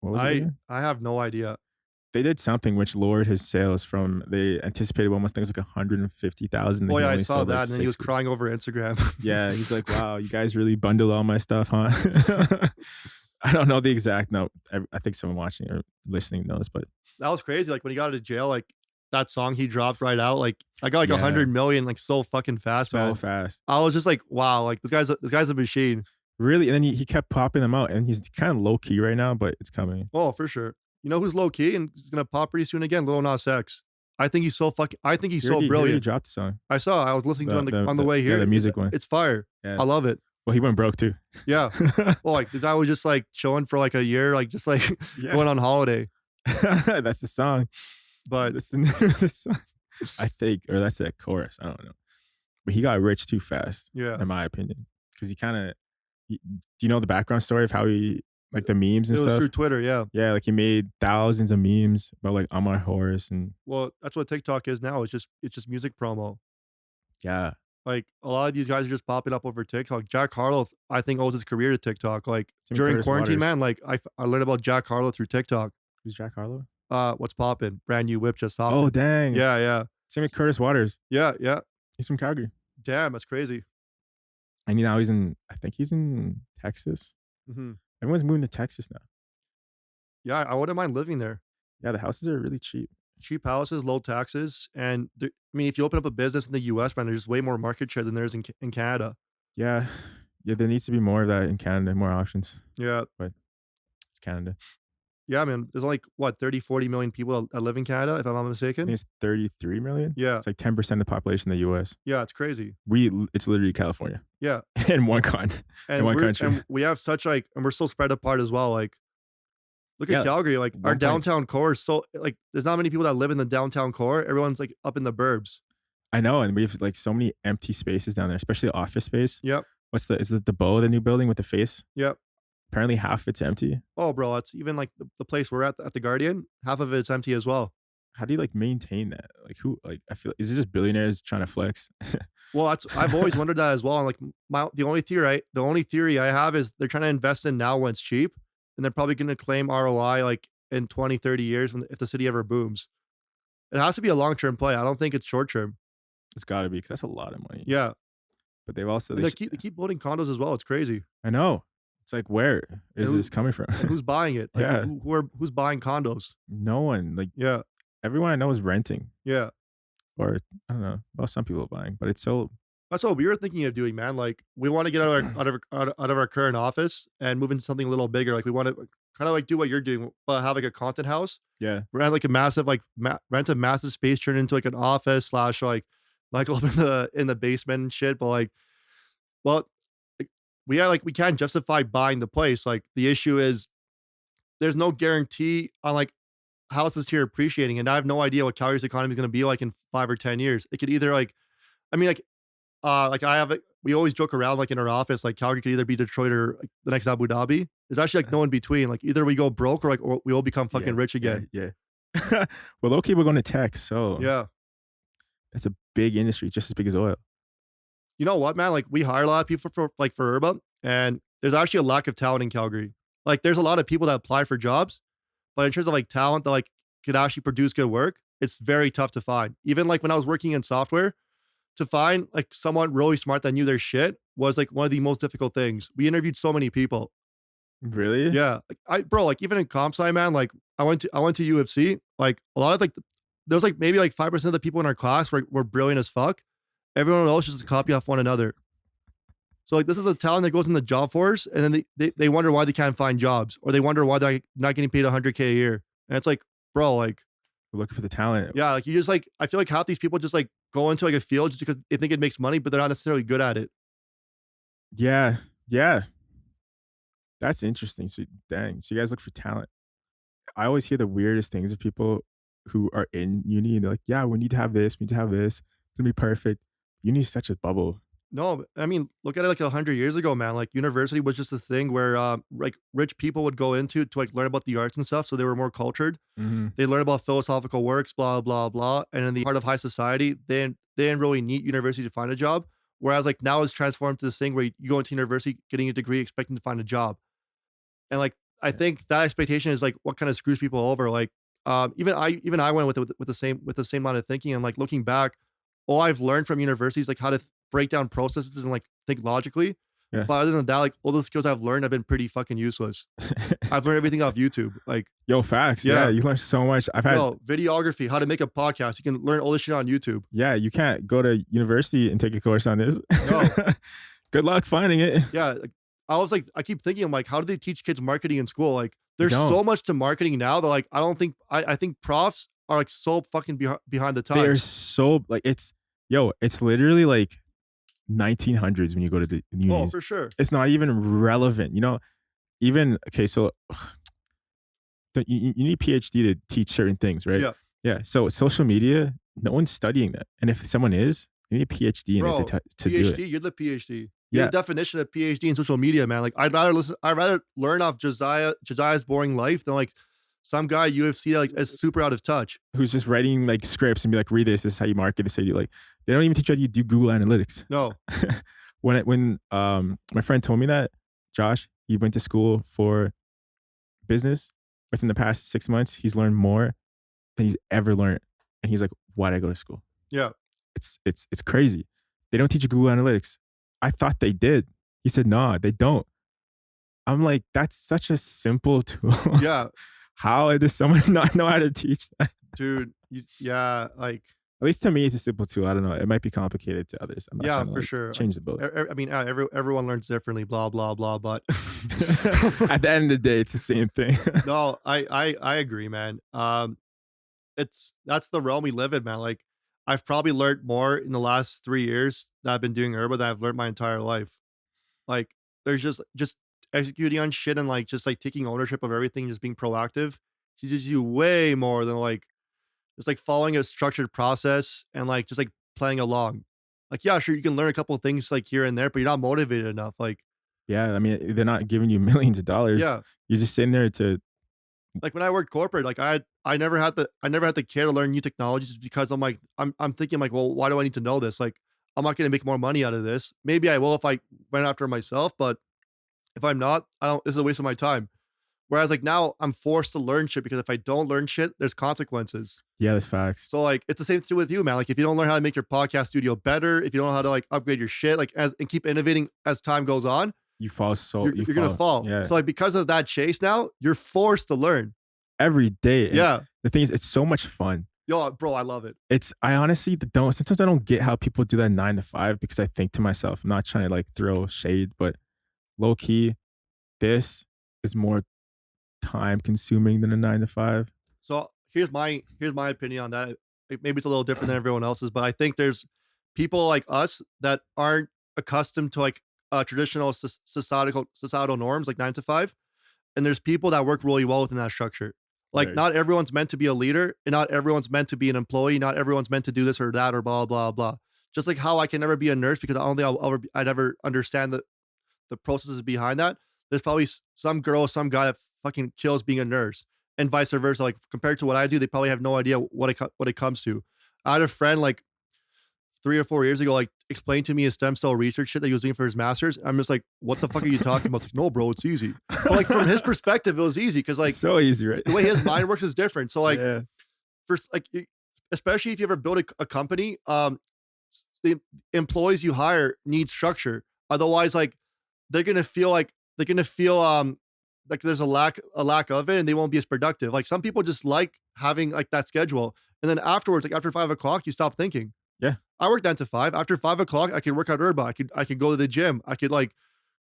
What was it again? I have no idea. They did something which lowered his sales from they anticipated almost things like 150,000. Oh He yeah, I only saw sold that, like and then he was 60. crying over Instagram. Yeah, he's like, wow, you guys really bundled all my stuff, huh? I don't know the exact note. I think someone watching or listening knows, but That was crazy. Like when he got out of jail, like that song he dropped right out, like I got like yeah, 100 million, like so fucking fast, so man. fast. I was just like, wow, like this guy's a machine. Really? And then he kept popping them out, and he's kind of low key right now, but it's coming. Oh, for sure. You know who's low key and is gonna pop pretty soon again? Lil Nas X. I think he's so fucking. I think he's so He already brilliant. dropped the song. I saw. I was listening to it on the way here. Yeah, the music it's, one. It's fire. Yeah. I love it. Well, he went broke too. Yeah. Well, like this guy was just like chilling for like a year, like just like going on holiday. That's the song. But That's the name of the song. I think, or that's the chorus. I don't know. But he got rich too fast, yeah, in my opinion, because he kind of. Do you know the background story of how he like the memes and it was stuff? through Twitter. Yeah. Yeah, like he made thousands of memes about like on my horse and Well, that's what TikTok is now. It's just music promo. yeah, Like a lot of these guys are just popping up over TikTok. Jack Harlow, I think, owes his career to TikTok. Like Tim during Curtis quarantine, Waters. man, like I learned about Jack Harlow through TikTok. Who's Jack Harlow? What's poppin'? Brand new whip just hopped. Oh dang, Yeah, yeah, Same with Curtis Waters. yeah, yeah. He's from Calgary, Damn, that's crazy. and now he's in. I think he's in Texas. hmm Everyone's moving to Texas now. Yeah, I wouldn't mind living there. Yeah, the houses are really cheap. Cheap houses, low taxes, and I mean, if you open up a business in the U.S., man, there's way more market share than there is in Canada. Yeah, yeah. There needs to be more of that in Canada, more options. Yeah, It's Canada. yeah, man. There's only what 30, 40 million people that live in Canada, if I'm not I mistaken. think it's 33 million. Yeah, It's like 10% of the population of the U.S. yeah, it's crazy. It's literally California Yeah, in one country. and one country. and we have such like, and we're so spread apart as well. Like, look Yeah, at Calgary. Like our 1 point downtown core is so like, there's not many people that live in the downtown core. Everyone's like up in the burbs. I know, and we have like so many empty spaces down there, especially office space. Yep, Is it the Bow, the new building with the face? yep. Apparently half of it's empty. Oh, bro, it's even like the place we're at the Guardian. Half of it's empty as well. How do you like maintain that? Like who? Like I feel is it just billionaires trying to flex? Well, I've always wondered that as well. And like the only theory I have is they're trying to invest in now when it's cheap, and they're probably going to claim ROI like in 20, 30 years if the city ever booms. It has to be a long-term play. I don't think it's short-term. It's got to be because that's a lot of money. Yeah. But they've also And they keep building condos as well. It's crazy. I know. It's like where is who- this coming from? And who's buying it? Like, Yeah. who's buying condos? No one. Like Yeah. everyone I know is renting, Yeah. or I don't know. Well, some people are buying, but it's so That's what we were thinking of doing, man. Like we want to get out of our current office and move into something a little bigger. Like we want to kind of like do what you're doing, but have like a content house. yeah. Rent like a massive rent a massive space, turn it into like an office / like up in the basement and shit. But like, well, we can't justify buying the place. Like the issue is there's no guarantee on like houses here appreciating, and I have no idea what Calgary's economy is going to be like in 5 or 10 years. It could either like, I mean like I have we always joke around like in our office, like Calgary could either be Detroit or like, the next Abu Dhabi. There's actually like no in between. Like either we go broke or we all become fucking rich again. Yeah. Well, okay, we're going to tech, so Yeah. that's a big industry, just as big as oil. You know what, man? Like we hire a lot of people for Urba, and there's actually a lack of talent in Calgary. Like there's a lot of people that apply for jobs, but in terms of like talent that like could actually produce good work, it's very tough to find. Even like when I was working in software, to find like someone really smart that knew their shit was like one of the most difficult things. We interviewed so many people. Really? Yeah, like like even in comp sci, man, like I went to UFC. Like a lot of like there was like maybe like 5% of the people in our class were brilliant as fuck. Everyone else just copy off one another. So like this is the talent that goes in the job force, and then they wonder why they can't find jobs, or they wonder why they're not getting paid $100K a year. And it's like, bro, like We're looking for the talent. yeah, like you just like I feel like half these people just like go into like a field just because they think it makes money, but they're not necessarily good at it. Yeah. That's interesting. So dang. So you guys look for talent. I always hear the weirdest things of people who are in uni and they're like, yeah, we need to have this, we need to have this. It's gonna be perfect. Uni is such a bubble. No, I mean, look at it like 100 years ago, man. Like university was just this thing where like rich people would go into to like learn about the arts and stuff, so they were more cultured. Mm-hmm. They learn about philosophical works, blah blah blah. And in the part of high society, they didn't really need university to find a job. Whereas like now it's transformed to this thing where you go into university, getting a degree, expecting to find a job. And like I think that expectation is like what kind of screws people over. Like Even I went with the same line of thinking, and like looking back, all I've learned from universities like how to break down processes and like think logically. Yeah. But other than that, like all the skills I've learned have been pretty fucking useless. I've learned everything off YouTube. Like, Yo, facts. Yeah. Yeah, you learn so much. I've had videography, how to make a podcast. You can learn all this shit on YouTube. Yeah, you can't go to university and take a course on this. No. Good luck finding it. Yeah, like, I keep thinking, I'm like, how do they teach kids marketing in school? Like, there's don't. so much to marketing now that like I think profs are like so fucking behind the times. They're so like it's literally like 1900s when you go to the unis. Oh, for sure. It's not even relevant. You know, even okay, so you need PhD to teach certain things, right? Yeah. Yeah. So social media, no one's studying that, and if someone is, you need a PhD in it to do it. You're the PhD. Yeah. The definition of PhD in social media, man. Like I'd rather learn off Josiah's boring life than like some guy UFC that like is super out of touch. Who's just writing like scripts and be like, read this is how you market, this is how you like. They don't even teach you how you do Google Analytics. No. when my friend told me that, Josh, he went to school for business. Within the past 6 months, he's learned more than he's ever learned. And he's like, why did I go to school? Yeah. It's crazy. They don't teach you Google Analytics. I thought they did. He said, nah, they don't. I'm like, that's such a simple tool. Yeah. How does someone not know how to teach that? Dude, like... At least to me, it's a simple tool. I don't know. It might be complicated to others. I'm not trying to, for sure. Change the boat. I mean, everyone learns differently, blah, blah, blah, but... At the end of the day, it's the same thing. No, I agree, man. That's the realm we live in, man. Like, I've probably learned more in the last 3 years that I've been doing Urba than I've learned my entire life. Like, there's just executing on shit and like just like taking ownership of everything, just being proactive teaches you way more than like just like following a structured process and like just like playing along. Like, yeah, sure, you can learn a couple of things like here and there, but you're not motivated enough. Like, yeah, I mean, they're not giving you millions of dollars. Yeah. You're just sitting there to... Like when I worked corporate, like I never had the care to learn new technologies just because I'm like, I'm thinking like, well, why do I need to know this? Like, I'm not going to make more money out of this. Maybe I will if I went after myself, but if I'm not, this is a waste of my time. Whereas like now I'm forced to learn shit because if I don't learn shit, there's consequences. Yeah, that's facts. So like, it's the same thing with you, man. Like if you don't learn how to make your podcast studio better, if you don't know how to like upgrade your shit, like and keep innovating as time goes on, you fall you're going to fall. Yeah. So like, because of that chase now, you're forced to learn. Every day. And yeah. The thing is, it's so much fun. Yo, bro, I love it. I honestly sometimes I don't get how people do that 9 to 5 because I think to myself, I'm not trying to like throw shade, but low key, this is more time consuming than a 9 to 5. So here's my opinion on that. Maybe it's a little different than everyone else's, but I think there's people like us that aren't accustomed to like traditional societal norms like 9 to 5. And there's people that work really well within that structure. Like not everyone's meant to be a leader and not everyone's meant to be an employee. Not everyone's meant to do this or that or blah, blah, blah. Just like how I can never be a nurse because I don't think I'd ever understand the processes behind that. There's probably some girl, some guy that fucking kills being a nurse and vice versa. Like compared to what I do, they probably have no idea what it comes to. I had a friend like 3 or 4 years ago, like explained to me his stem cell research shit that he was doing for his master's. I'm just like, what the fuck are you talking about? It's like, no, bro, it's easy. But like from his perspective, it was easy because like so easy, right? The way his mind works is different. So like, yeah. First, like especially if you ever build a company, the employees you hire need structure. Otherwise, like they're gonna feel like there's a lack of it, and they won't be as productive. Like some people just like having like that schedule, and then afterwards, like after 5 o'clock, you stop thinking. Yeah. I work 9 to 5. After 5 o'clock, I could work at Urba. I could go to the gym. I could like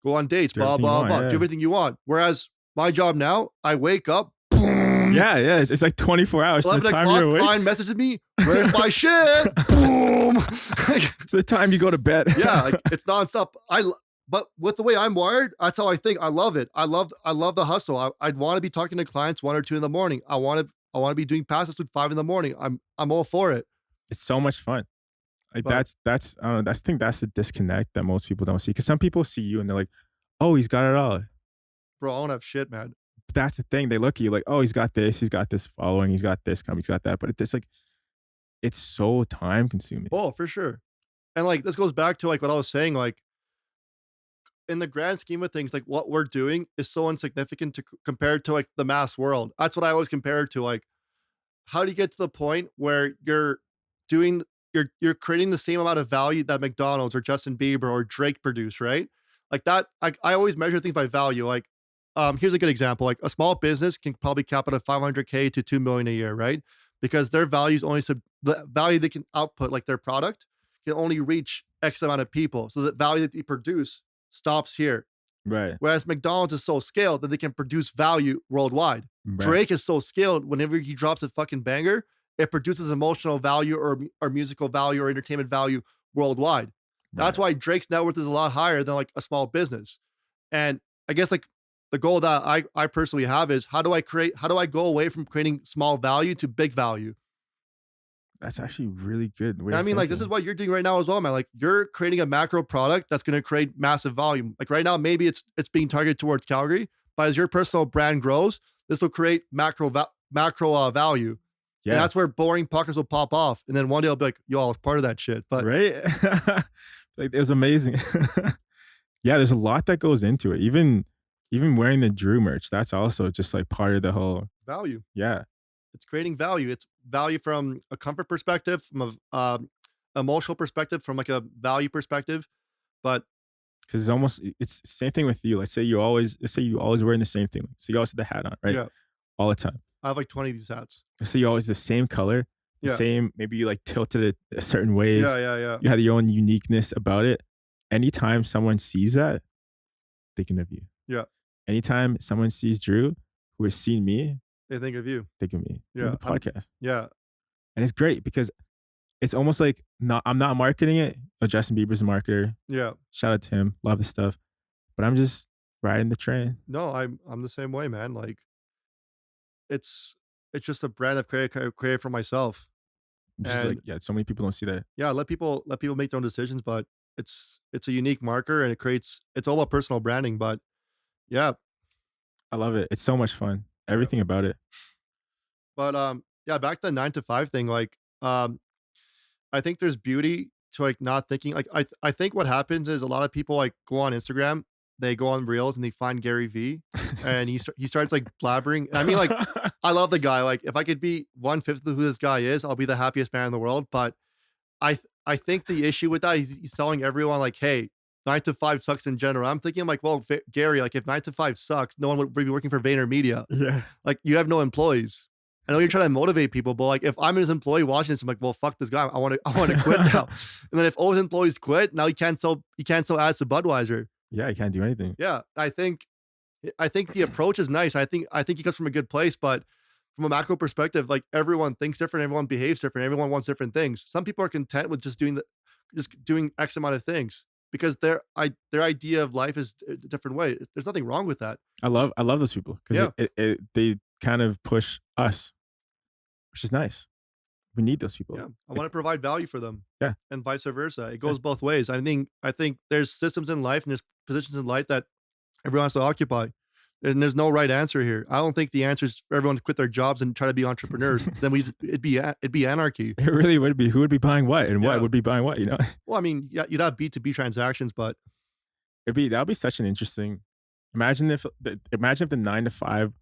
go on dates, blah, blah, blah. Do everything you want. Whereas my job now, I wake up, boom. Yeah. It's like 24 hours. 11 o'clock, client messages me, where's my shit? Boom. It's the time you go to bed. Yeah, like it's nonstop. But with the way I'm wired, that's how I think. I love it. I love the hustle. I'd want to be talking to clients 1 or 2 in the morning. I want to be doing passes at 5 in the morning. I'm all for it. It's so much fun. Like that's I don't know. I think that's the disconnect that most people don't see. Because some people see you and they're like, "Oh, he's got it all." Bro, I don't have shit, man. But that's the thing. They look at you like, "Oh, he's got this following, he's got this coming, he's got that." But it's like, it's so time consuming. Oh, for sure. And like this goes back to like what I was saying. Like in the grand scheme of things, like what we're doing is so insignificant compared to like the mass world. That's what I always compare it to. Like how do you get to the point where doing you're creating the same amount of value that McDonald's or Justin Bieber or Drake produce, right? Like that, I always measure things by value. Like, here's a good example. Like a small business can probably cap it at 500K to 2 million a year, right? Because their values only the value they can output, like their product, can only reach X amount of people. So the value that they produce stops here. Right. Whereas McDonald's is so scaled that they can produce value worldwide. Right. Drake is so skilled, whenever he drops a fucking banger, it produces emotional value or musical value or entertainment value worldwide. That's why Drake's net worth is a lot higher than like a small business. And I guess like the goal that I personally have is how do I go away from creating small value to big value? That's actually really good. I mean, like, this is what you're doing right now as well, man. Like, you're creating a macro product that's going to create massive volume. Like right now, maybe it's being targeted towards Calgary, but as your personal brand grows, this will create macro value. Yeah, and that's where boring pockets will pop off, and then one day I'll be like, "Yo, I was part of that shit." But right, like it was amazing. Yeah, there's a lot that goes into it. Even wearing the Drew merch, that's also just like part of the whole value. Yeah. It's creating value. It's value from a comfort perspective, from a emotional perspective, from like a value perspective. But because it's the same thing with you. Let's say you always wearing the same thing. So you always have the hat on, right? Yeah. All the time. I have like 20 of these hats. So you always the same color, the same, maybe you like tilted it a certain way. Yeah. You have your own uniqueness about it. Anytime someone sees that, thinking of you. Yeah. Anytime someone sees Drew, who has seen me, they think of you. Think of me. Yeah. The podcast. Yeah. And it's great because it's almost like I'm not marketing it. Oh, Justin Bieber's a marketer. Yeah. Shout out to him. Love his stuff. But I'm just riding the train. No, I'm the same way, man. Like it's just a brand I've created for myself. Just like, yeah, so many people don't see that. Yeah, let people make their own decisions, but it's a unique marker and it's all about personal branding. But yeah. I love it. It's so much fun. Everything about it. But yeah, back to the 9 to 5 thing. Like, I think there's beauty to like not thinking. Like, I think what happens is a lot of people like go on Instagram, they go on Reels and they find Gary V, and he starts like blabbering. I mean, like, I love the guy. Like, if I could be 1/5 of who this guy is, I'll be the happiest man in the world. But I think the issue with that, he's telling everyone like, hey, 9 to 5 sucks in general. I'm thinking like, well, Gary, like if 9 to 5 sucks, no one would be working for VaynerMedia. Yeah. Like you have no employees. I know you're trying to motivate people, but like if I'm his employee watching this, I'm like, well, fuck this guy. I want to quit now. And then if all his employees quit, now he can't sell ads to Budweiser. Yeah, he can't do anything. Yeah. I think the approach is nice. I think he comes from a good place, but from a macro perspective, like everyone thinks different, everyone behaves different, everyone wants different things. Some people are content with just doing X amount of things because their idea of life is a different way. There's nothing wrong with that. I love those people because they kind of push us, which is nice. We need those people. Yeah, I want to provide value for them. Yeah, and vice versa. It goes both ways. I think there's systems in life and there's positions in life that everyone has to occupy. And there's no right answer here. I don't think the answer is for everyone to quit their jobs and try to be entrepreneurs. Then it'd be anarchy. It really would be. Who would be buying what and what would be buying what? You know. Well, I mean, yeah, you'd have B2B transactions, but that would be such an interesting. Imagine if the 9 to 5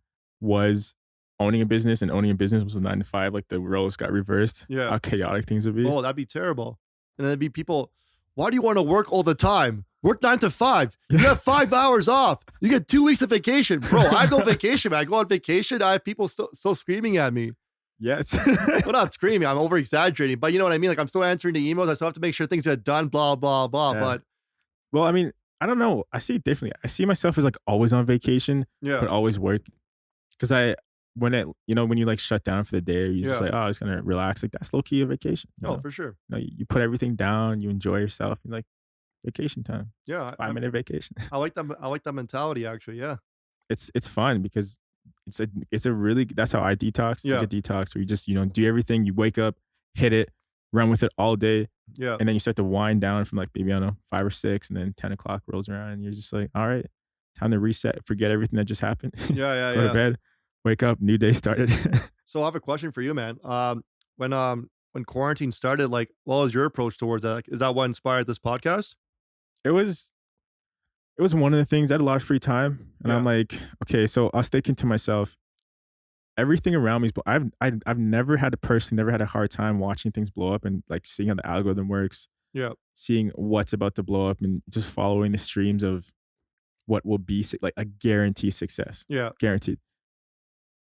was owning a business and owning a business was a 9 to 5. Like the roles got reversed. Yeah, how chaotic things would be. Oh, that'd be terrible. And then there'd be people. Why do you want to work all the time? Work 9 to 5. You have 5 hours off. You get 2 weeks of vacation. Bro, I have no vacation, man. I go on vacation. I have people still screaming at me. Yes. Well, not screaming. I'm over exaggerating, but you know what I mean? Like I'm still answering the emails. I still have to make sure things get done, blah, blah, blah. Yeah. But well, I mean, I don't know. I see it differently. I see myself as like always on vacation, but always work. Because when you like shut down for the day, you're just like, oh, I was going to relax. Like that's low key a vacation. Oh, for sure. You put everything down, you enjoy yourself. You're like, vacation time. Yeah. 5-minute vacation. I like that mentality actually. Yeah. It's fun because it's a really, that's how I detox. It's like a detox where you just, do everything. You wake up, hit it, run with it all day. Yeah. And then you start to wind down from like maybe, I don't know, 5 or 6, and then 10 o'clock rolls around and you're just like, all right, time to reset, forget everything that just happened. Yeah. Go to bed, wake up, new day started. So I have a question for you, man. When quarantine started, like, what was your approach towards that? Like, is that what inspired this podcast? It was one of the things. I had a lot of free time, and I'm like, okay, so I was thinking to myself, everything around me is. I've never had a hard time watching things blow up and like seeing how the algorithm works, Yeah. seeing what's about to blow up, and just following the streams of what will be like a guaranteed success, Yeah. guaranteed.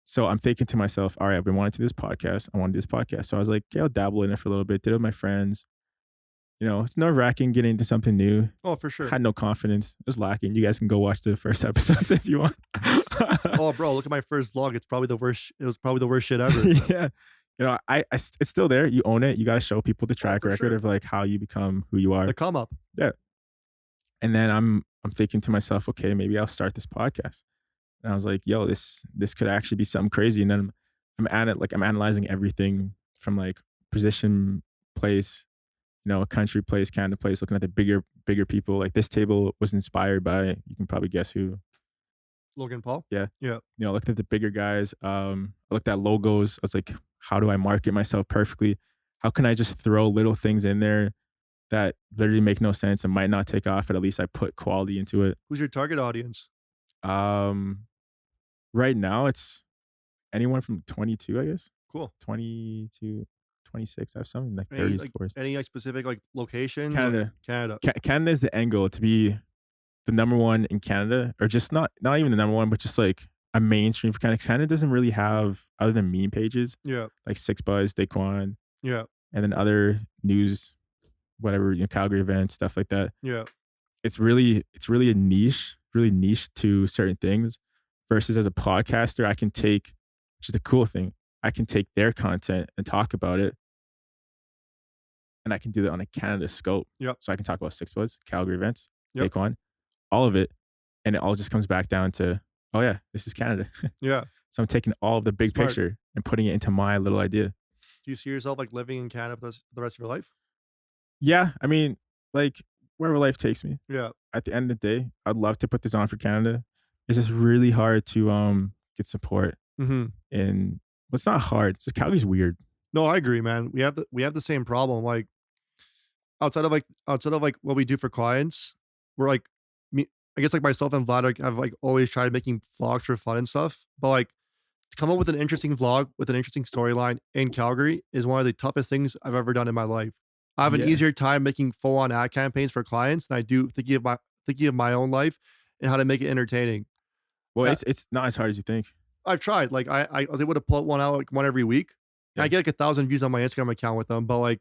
So I'm thinking to myself, all right, I've been wanting to do this podcast. I want to do this podcast. So I was like, yeah, I'll dabble in it for a little bit. Did it with my friends. You know, it's nerve wracking getting into something new. Oh, for sure. Had no confidence. It was lacking. You guys can go watch the first episodes if you want. Oh, bro, look at my first vlog. It's probably the worst. It was probably the worst shit ever. Yeah. You know, it's still there. You own it. You got to show people the track record sure. of like how you become who you are. The come up. Yeah. And then I'm thinking to myself, okay, maybe I'll start this podcast. And I was like, yo, this could actually be something crazy. And then I'm analyzing everything from like position, place, you know, country, place, Canada, place, looking at the bigger people. Like this table was inspired by, you can probably guess who. Logan Paul. Yeah. Yeah. You know, I looked at the bigger guys. I looked at logos. I was like, how do I market myself perfectly? How can I just throw little things in there that literally make no sense and might not take off, but at least I put quality into it. Who's your target audience? Right now it's anyone from 22, I guess. Cool. 20 to 26. I have something like 30s, like, of course. Any like specific like location? Canada. Canada. Canada is the end goal, to be the number one in Canada, or just not even the number one, but just like a mainstream for Canada. Canada doesn't really have, other than meme pages, Yeah. like Six Buzz, Daquan, Yeah. and then other news, whatever, you know, Calgary events, stuff like that. Yeah. It's really a niche, really niche to certain things. Versus as a podcaster, I can take, which is the cool thing, I can take their content and talk about it, and I can do that on a Canada scope. Yep. So I can talk about Six Buzz, Calgary events, Yep. Daquan, all of it, and it all just comes back down to, oh yeah, this is Canada. Yeah. So I'm taking all of the big Smart. picture and putting it into my little idea. Do you see yourself like living in Canada for the rest of your life? Yeah, I mean, like wherever life takes me. Yeah. At the end of the day, I'd love to put this on for Canada. It's just really hard to get support. Mm-hmm. And well, it's not hard. It's just Calgary's weird. No, I agree, man. We have the same problem. Like outside of like what we do for clients, we're like me. I guess like myself and Vlad have like always tried making vlogs for fun and stuff. But like to come up with an interesting vlog with an interesting storyline in Calgary is one of the toughest things I've ever done in my life. I have an easier time making full on ad campaigns for clients than I do thinking of my own life and how to make it entertaining. Well, it's not as hard as you think. I've tried. Like I was able to put one out like one every week. Yeah. I get like 1,000 views on my Instagram account with them, but like,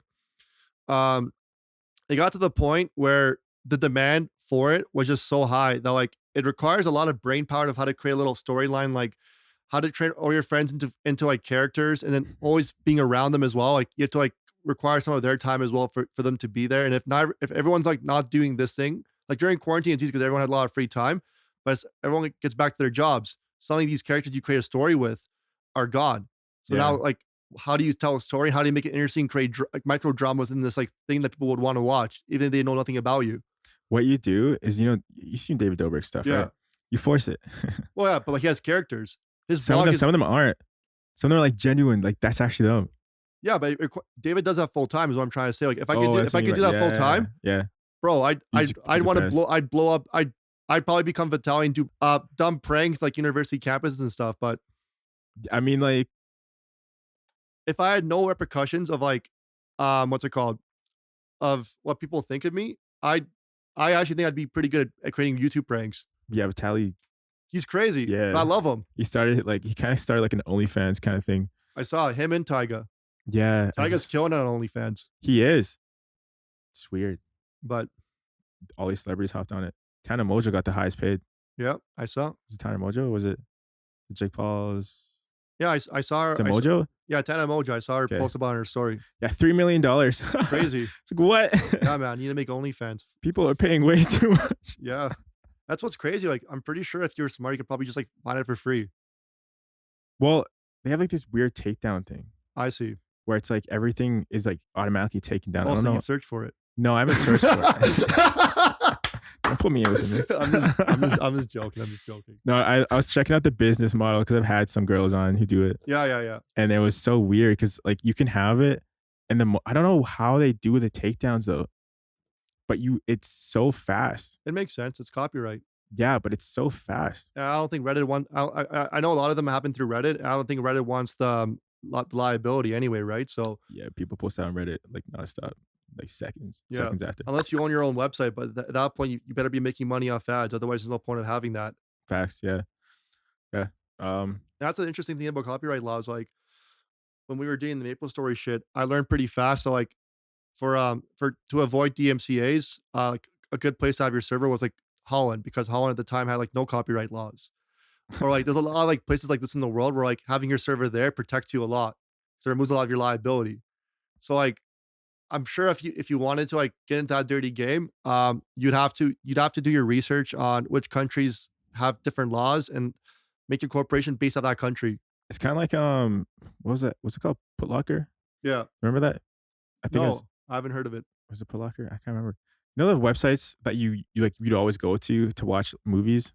it got to the point where the demand for it was just so high that like it requires a lot of brain power of how to create a little storyline, like how to train all your friends into like characters, and then always being around them as well. Like you have to like require some of their time as well for them to be there. And if everyone's like not doing this thing, like during quarantine, it's easy because everyone had a lot of free time, but as everyone gets back to their jobs, suddenly these characters you create a story with are gone. So now like, how do you tell a story? How do you make it interesting? Create like micro dramas in this like thing that people would want to watch, even if they know nothing about you. What you do is, you know, you've seen David Dobrik stuff, right? You force it. Well, yeah, but like he has characters. Some of them aren't. Some of them are like genuine. Like that's actually them. Yeah, but David does that full time. Is what I'm trying to say. Like if I could do that full time, bro, I'd want to blow. I'd blow up. I'd probably become Vitaly and do dumb pranks like university campuses and stuff. But I mean, like, if I had no repercussions of like, what's it called, of what people think of me, I actually think I'd be pretty good at creating YouTube pranks. Yeah, Vitaly, he's crazy. Yeah, I love him. He kind of started like an OnlyFans kind of thing. I saw him and Tyga. Yeah, Tyga's killing it on OnlyFans. He is. It's weird, but all these celebrities hopped on it. Tana Mojo got the highest paid. Yeah, I saw. Was it Tana Mojo? Or was it Jake Paul's? Yeah, I saw her. Is it Mojo? Yeah, Tana Mojo. I saw her post about her story. Yeah, $3 million. Crazy. It's like, what? Yeah, man, you need to make OnlyFans. People are paying way too much. Yeah, that's what's crazy. Like, I'm pretty sure if you're smart, you could probably just like find it for free. Well, they have like this weird takedown thing. I see. Where it's like everything is like automatically taken down. Also, I don't know. You search for it. No, I haven't searched for it. Don't put me in with this. I'm just joking. No, I was checking out the business model because I've had some girls on who do it. Yeah. And it was so weird because like you can have it, and I don't know how they do the takedowns though, but it's so fast. It makes sense. It's copyright. Yeah, but it's so fast. I don't think Reddit want. I know a lot of them happen through Reddit. I don't think Reddit wants the liability anyway, right? So Yeah, people post that on Reddit like nonstop, like seconds, yeah, seconds after. unless you own your own website, but at that point you better be making money off ads. Otherwise, there's no point of having that. Facts, yeah, yeah. That's an interesting thing about copyright laws. Like when we were doing the Maple Story shit, I learned pretty fast. So like for to avoid DMCA's, like a good place to have your server was like Holland, because Holland at the time had like no copyright laws. Or like there's a lot of like places like this in the world where like having your server there protects you a lot. So it removes a lot of your liability. So like I'm sure if you wanted to like get into that dirty game, you'd have to do your research on which countries have different laws and make your corporation based on that country. It's kind of like what was that? What's it called? Putlocker. Yeah. Remember that? I think it's No, I haven't heard of it. was it Putlocker? I can't remember. You know the websites that you like you'd always go to watch movies.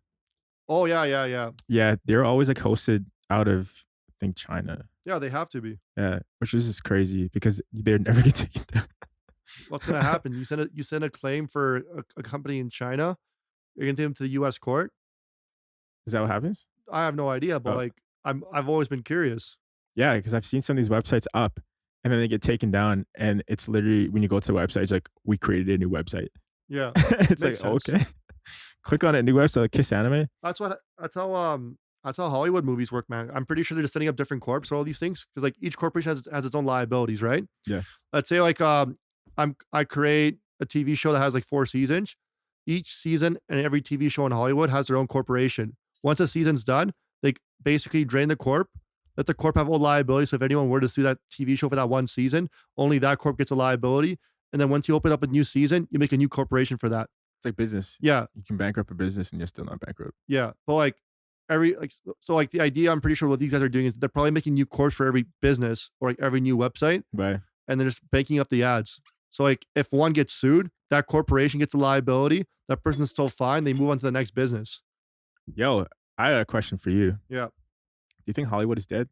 Oh yeah, yeah, yeah. Yeah, they're always like hosted out of I think China. Yeah, they have to be. Yeah, which is just crazy because they're never get taken down. What's gonna happen? You send a claim for a company in China, you're gonna take them to the US court? Is that what happens? I have no idea, but Oh, like I've always been curious. yeah, because I've seen some of these websites up, and then they get taken down, and it's literally when you go to the website, it's like we created a new website. Yeah. It's like Makes sense. okay, click on a new website, like Kiss Anime. That's how Hollywood movies work, man. I'm pretty sure they're just setting up different corps for all these things because like each corporation has its own liabilities, right? Yeah. Let's say like I create a TV show that has like 4 seasons. Each season and every TV show in Hollywood has their own corporation. Once a season's done, they basically drain the corp, let the corp have all liability. So if anyone were to sue that TV show for that one season, only that corp gets a liability. And then once you open up a new season, you make a new corporation for that. It's like business. Yeah, You can bankrupt a business and you're still not bankrupt. yeah. But like like the idea, I'm pretty sure what these guys are doing is they're probably making new corps for every business or like every new website, Right. and they're just banking up the ads. So like if one gets sued, that corporation gets a liability. That person's still fine. They move on to the next business. Yo, I have a question for you. Do Yeah. you think Hollywood is dead?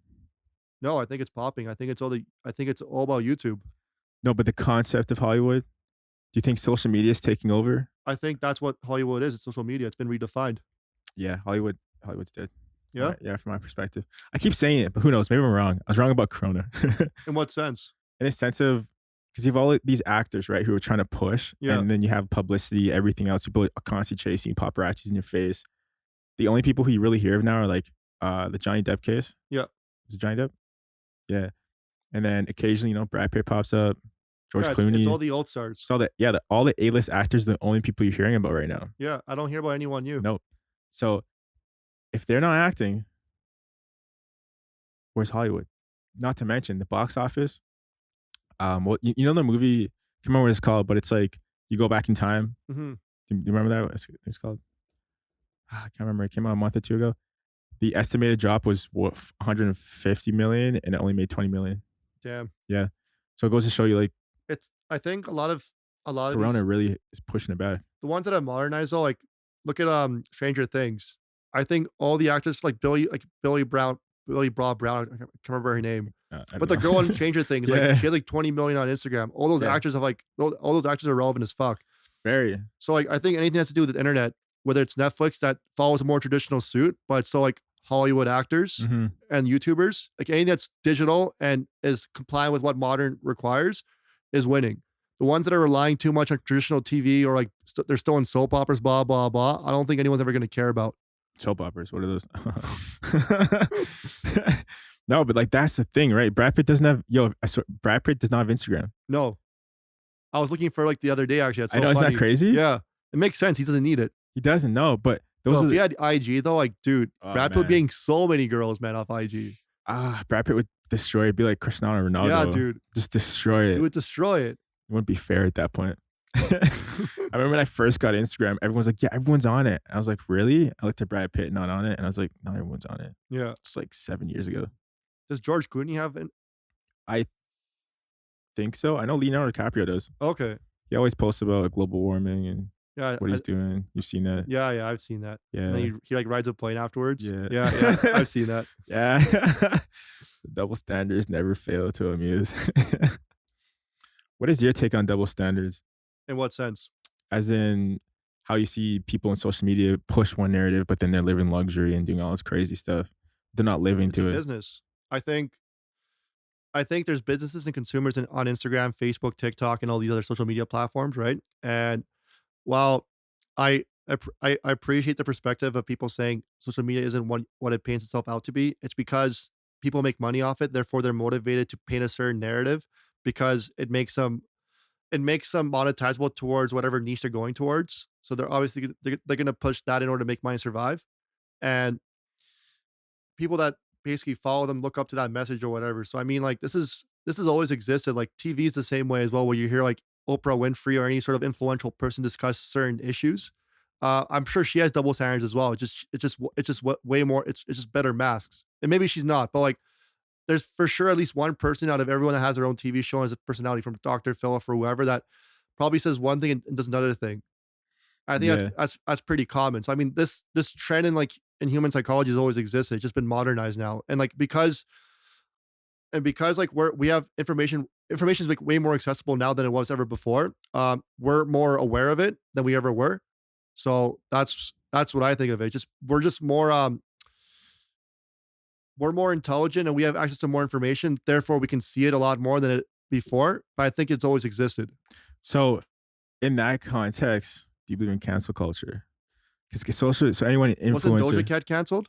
No, I think it's popping. I think it's all about YouTube. No, but the concept of Hollywood. Do you think social media is taking over? I think that's what Hollywood is. It's social media. It's been redefined. Yeah, Hollywood's dead. Yeah. Yeah, from my perspective. I keep saying it, but who knows? Maybe I'm wrong. I was wrong about Corona. In what sense? In a sense of because you have all these actors, right, who are trying to push, Yeah. and then you have publicity, everything else. People are constantly chasing paparazzis in your face. The only people who you really hear of now are like the Johnny Depp case. Yeah. Is it Johnny Depp? Yeah. And then occasionally, Brad Pitt pops up, George Yeah, Clooney. it's all the old stars. So that all the A-list actors are the only people you're hearing about right now. Yeah, I don't hear about anyone new. Nope. So if they're not acting, where's Hollywood? Not to mention the box office. Well, you know the movie, I can't remember what it's called, but it's like you go back in time. Hmm. Do you remember that? It's called? I can't remember. It came out a month or two ago. The estimated drop was what 150 million, and it only made 20 million. Damn. Yeah. So it goes to show you, like, I think a lot of Corona really is pushing it back. the ones that have modernized though, like look at Stranger Things. I think all the actors like Billy Brown, Billy Broad Brown, I can't remember her name. I But don't the know. girl on Stranger Things, Yeah. like she has like 20 million on Instagram. All those Yeah. actors have like all those actors are relevant as fuck. Very. So like I think anything that has to do with the internet, whether it's Netflix that follows a more traditional suit, but it's still like Hollywood actors Mhm. and YouTubers, like anything that's digital and is compliant with what modern requires is winning. The ones that are relying too much on traditional TV or like they're still in soap operas, blah, blah, blah. I don't think anyone's ever going to care about. Soap operas. What are those? No, but like that's the thing, right? Brad Pitt doesn't have. I swear, Brad Pitt does not have Instagram. No. I was looking for like the other day, actually. That's so I know, funny. isn't that crazy? Yeah. It makes sense. He doesn't need it. He doesn't know, but those Well, are if he had IG though, like, dude, Oh, Brad Pitt would man. be getting so many girls, man, off IG. Brad Pitt would destroy it. It'd be like Cristiano Ronaldo. Yeah, dude. Just destroy He it. would destroy it. It wouldn't be fair at that point. I remember when I first got Instagram, everyone's like, yeah, everyone's on it. I was like, really? I looked at Brad Pitt, not on it. And I was like, not everyone's on it. Yeah. It's like 7 years ago. Does George Clooney have an I think so. I know Leonardo DiCaprio does. okay. He always posts about global warming and Yeah. what he's doing. You've seen that? Yeah, I've seen that. Yeah. And then he like rides a plane afterwards. Yeah. Yeah, I've seen that. Yeah. The double standards never fail to amuse. What is your take on double standards? In what sense? As in, how you see people in social media push one narrative, but then they're living luxury and doing all this crazy stuff. They're not living It's a to it. business. I think I think there's businesses and consumers on Instagram, Facebook, TikTok, and all these other social media platforms, right? And while I appreciate the perspective of people saying social media isn't what it paints itself out to be, it's because people make money off it. Therefore, they're motivated to paint a certain narrative because it makes them monetizable towards whatever niche they're going towards. So they're obviously they're going to push that in order to make money survive. And people that basically follow them look up to that message or whatever. So I mean, like this has always existed. Like TV is the same way as well, where you hear like Oprah Winfrey or any sort of influential person discuss certain issues. I'm sure she has double standards as well. Way more. It's just better masks. And maybe she's not, but like there's for sure at least one person out of everyone that has their own TV show and has a personality, from Dr. Phil or whoever, that probably says one thing and does another thing. I think Yeah. that's pretty common. So I mean, this trend in human psychology has always existed. It's just been modernized now, and like because like we have information is like way more accessible now than it was ever before. We're more aware of it than we ever were. So that's what I think of it. Just we're more intelligent and we have access to more information. Therefore, we can see it a lot more than it before. But I think it's always existed. So in that context, do you believe in cancel culture? Because social, so anyone Wasn't Doja influencer, Cat canceled?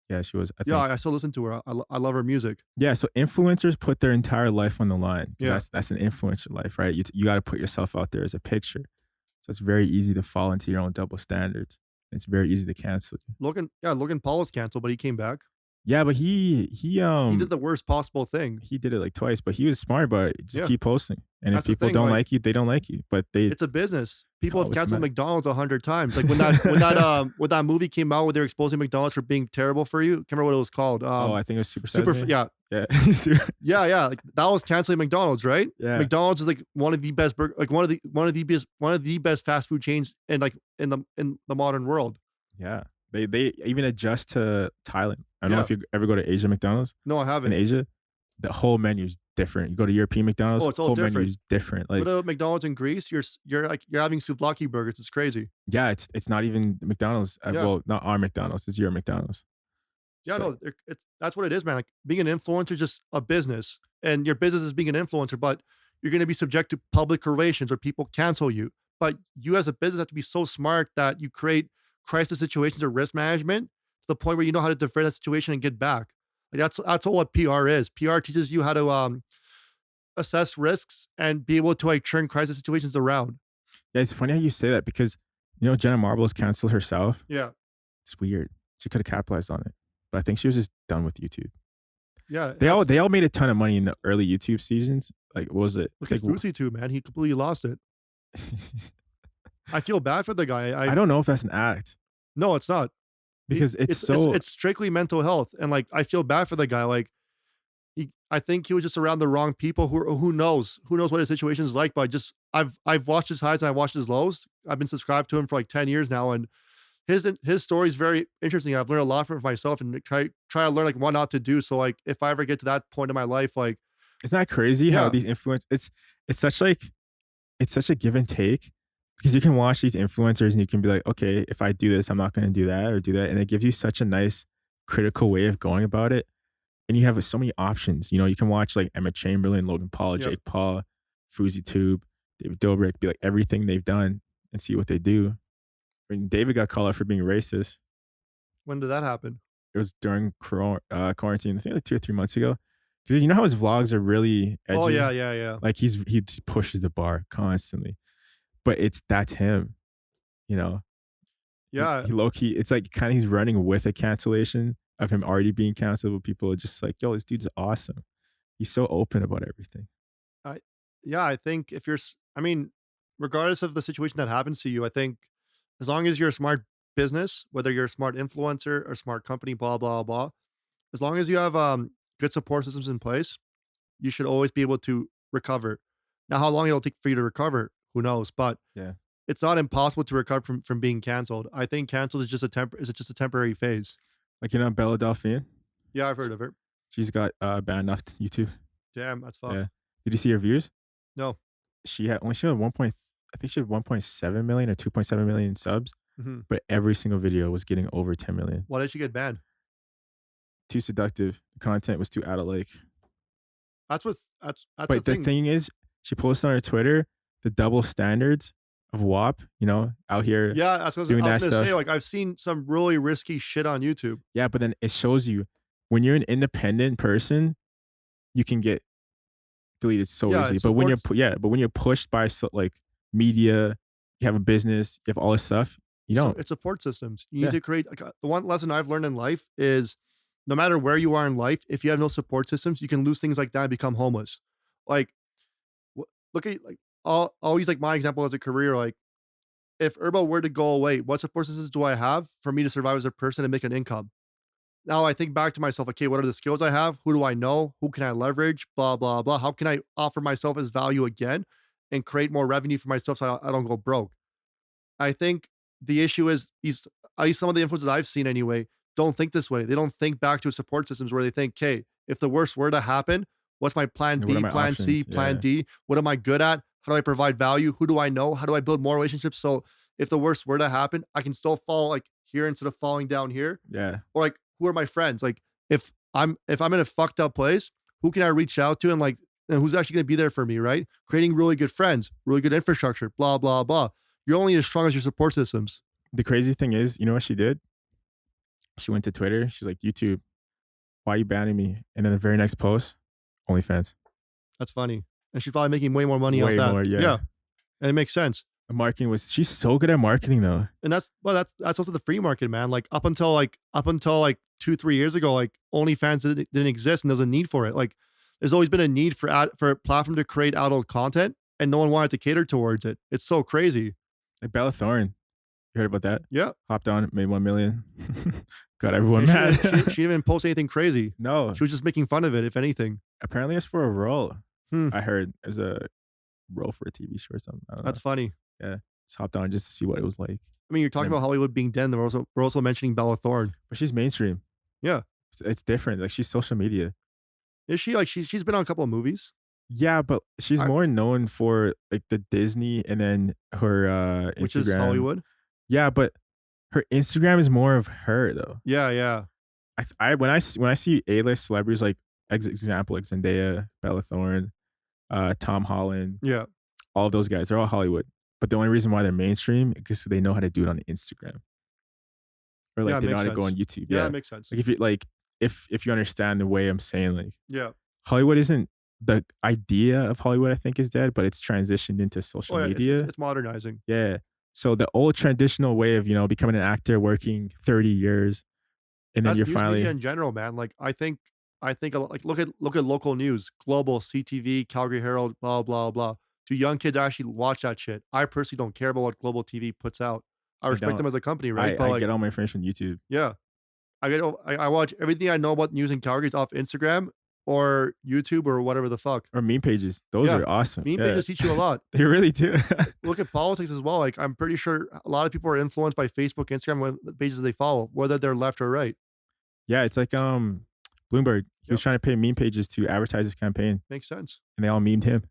yeah, she was. I Yeah, think, I still listen to her. I love her music. yeah. So influencers put their entire life on the line. 'Cause Yeah. that's an influencer life, right? You got to put yourself out there as a picture. So it's very easy to fall into your own double standards. It's very easy to cancel you. Logan Paul was canceled, but he came back. Yeah, but he He did the worst possible thing. he did it like twice, but he was smart about it. Just Yeah. keep posting, and if That's the people thing, don't like- like you, they don't like you. But they It's a business. People have always canceled come back. McDonald's 100 times. Like when that movie came out where they're exposing McDonald's for being terrible for you. Can't remember what it was called. I think it was super. Super. Size Me. Yeah, Yeah. yeah. Like that was canceling McDonald's, right? Yeah. McDonald's is like one of the best, like one of the best fast food chains in the modern world. Yeah. They even adjust to Thailand. I don't know Yeah. if you ever go to Asia McDonald's. No, I In haven't. Asia, the whole menu is different. You go to European McDonald's, Oh, it's all whole different. menu is different. Like, Go to McDonald's in Greece, you're having souvlaki burgers. It's crazy. yeah, it's not even McDonald's. Yeah. Well, not our McDonald's. It's your McDonald's. Yeah, So- no, that's what it is, man. Like being an influencer is just a business, and your business is being an influencer, but you're going to be subject to public relations or people cancel you. But you as a business have to be so smart that you create crisis situations or risk management to the point where you know how to divert that situation and get back. Like that's all what PR is. PR teaches you how to assess risks and be able to like turn crisis situations around. Yeah, it's funny how you say that because Jenna Marbles canceled herself. Yeah, It's weird. She could have capitalized on it, but I think she was just done with YouTube. yeah. They all made a ton of money in the early YouTube seasons. Like, what was it? Look at Fusi too, man. He completely lost it. I feel bad for the guy. I don't know if that's an act No, it's not. because It's strictly mental health, and like I feel bad for the guy. Like I think he was just around the wrong people. Who knows what his situation is like. But I've watched his highs and I've watched his lows. I've been subscribed to him for like 10 years now, and his story is very interesting. I've learned a lot from it myself, and try to learn like what not to do. So like if I ever get to that point in my life, like Isn't that crazy how Yeah. these it's such a give and take because you can watch these influencers and you can be like, okay, if I do this, I'm not going to do that or do that. And it gives you such a nice critical way of going about it. And you have so many options. You can watch like Emma Chamberlain, Logan Paul, Yep. Jake Paul, Fuzi Tube, David Dobrik, be like everything they've done and see what they do. When David got called out for being racist, when did that happen? it was during quarantine, I think like 2 or 3 months ago. Because you know how his vlogs are really edgy? Oh yeah. Like he just pushes the bar constantly, but that's him, Yeah, He low key, it's like kind of he's running with a cancellation of him already being canceled, but people are just like, yo, this dude's awesome. He's so open about everything. yeah. I think I mean, regardless of the situation that happens to you, I think as long as you're a smart business, whether you're a smart influencer or smart company, blah blah blah, as long as you have good support systems in place, you should always be able to recover. Now, how long it'll take for you to recover, who knows? But Yeah. it's not impossible to recover from being canceled. I think canceled is just a temporary phase. Like Bella Delphine, Yeah, I've heard of it. she's got banned off YouTube. Damn, that's fucked. Yeah. Did you see her views? No. She had 1.3 I think she had 1.7 million or 2.7 million subs, Mm-hmm. but every single video was getting over 10 million. Why did she get banned? Too seductive. The content was too adult-like. That's the But the thing. thing is, she posted on her Twitter the double standards of WAP, out here. Yeah, I was doing gonna that say, stuff. like, I've seen some really risky shit on YouTube. Yeah, but then it shows you when you're an independent person, you can get deleted so Yeah, easily. it But when you're supports- when you're pushed by like media, you have a business, you have all this stuff, you So don't. it's support systems. You Yeah. need to create like, the one lesson I've learned in life is no matter where you are in life, if you have no support systems, you can lose things like that and become homeless. Like, look at like I'll use like my example as a career. Like, if Urba were to go away, what support systems do I have for me to survive as a person and make an income? Now I think back to myself, okay, what are the skills I have? Who do I know? Who can I leverage? Blah, blah, blah. How can I offer myself as value again and create more revenue for myself so I don't go broke? I think the issue is at least some of the influencers I've seen anyway, don't think this way. They don't think back to support systems where they think, okay, if the worst were to happen, what's my plan What are B, my plan C, options? plan Yeah. D? What am I good at? How do I provide value? Who do I know? How do I build more relationships? So if the worst were to happen, I can still fall like here instead of falling down here. Yeah. Or like, who are my friends? Like, if I'm in a fucked up place, who can I reach out to and who's actually going to be there for me, right? Creating really good friends, really good infrastructure, blah, blah, blah. You're only as strong as your support systems. The crazy thing is, you know what she did? She went to Twitter. She's like, YouTube, why are you banning me? And then the very next post, OnlyFans. That's funny. And she's probably making way more money off Way that. more, yeah. And it makes sense. The marketing she's so good at marketing though. And that's also the free market, man. Like up until 2-3 years ago, like OnlyFans didn't exist and there's a need for it. Like there's always been a need for a platform to create adult content and no one wanted to cater towards it. It's so crazy. Like Bella Thorne. You heard about that? Yeah. Hopped on, made 1 million. Got everyone And mad. She didn't even post anything crazy. No. She was just making fun of it, if anything. Apparently it's for a role. Hmm. I heard as a role for a TV show or something. I don't That's know. funny. Yeah. Just hopped on just to see what it was like. I mean, you're talking about Hollywood being dead. We're also mentioning Bella Thorne. But she's mainstream. Yeah. It's different. Like she's social media. Is she? Like she's been on a couple of movies. Yeah, but she's more known for like the Disney and then her Instagram. Which is Hollywood. Yeah, but her Instagram is more of her though. Yeah, yeah. When I see A-list celebrities like example like Zendaya, Bella Thorne, Tom Holland, yeah, all of those guys, they're all Hollywood. But the only reason why they're mainstream is because they know how to do it on Instagram, or like they know how to go on YouTube. Yeah, that makes sense. Like if you understand the way I'm saying, like yeah, Hollywood isn't the idea of Hollywood. I think is dead, but it's transitioned into social media. It's modernizing. Yeah. So the old traditional way of becoming an actor, working 30 years, and then That's you're finally media in general, man. Like I think a lot, like look at local news, Global, CTV, Calgary Herald, blah blah blah. Do young kids actually watch that shit? I personally don't care about what Global TV puts out. I respect them as a company, right? I get all my information from YouTube. Yeah, I watch everything I know about news in Calgary is off Instagram or YouTube or whatever the fuck. Or meme pages. Those are awesome. Meme pages teach you a lot. They really do. Look at politics as well. Like I'm pretty sure a lot of people are influenced by Facebook, Instagram, pages they follow, whether they're left or right. Yeah, it's like Bloomberg. He was trying to pay meme pages to advertise his campaign. Makes sense. And they all memed him.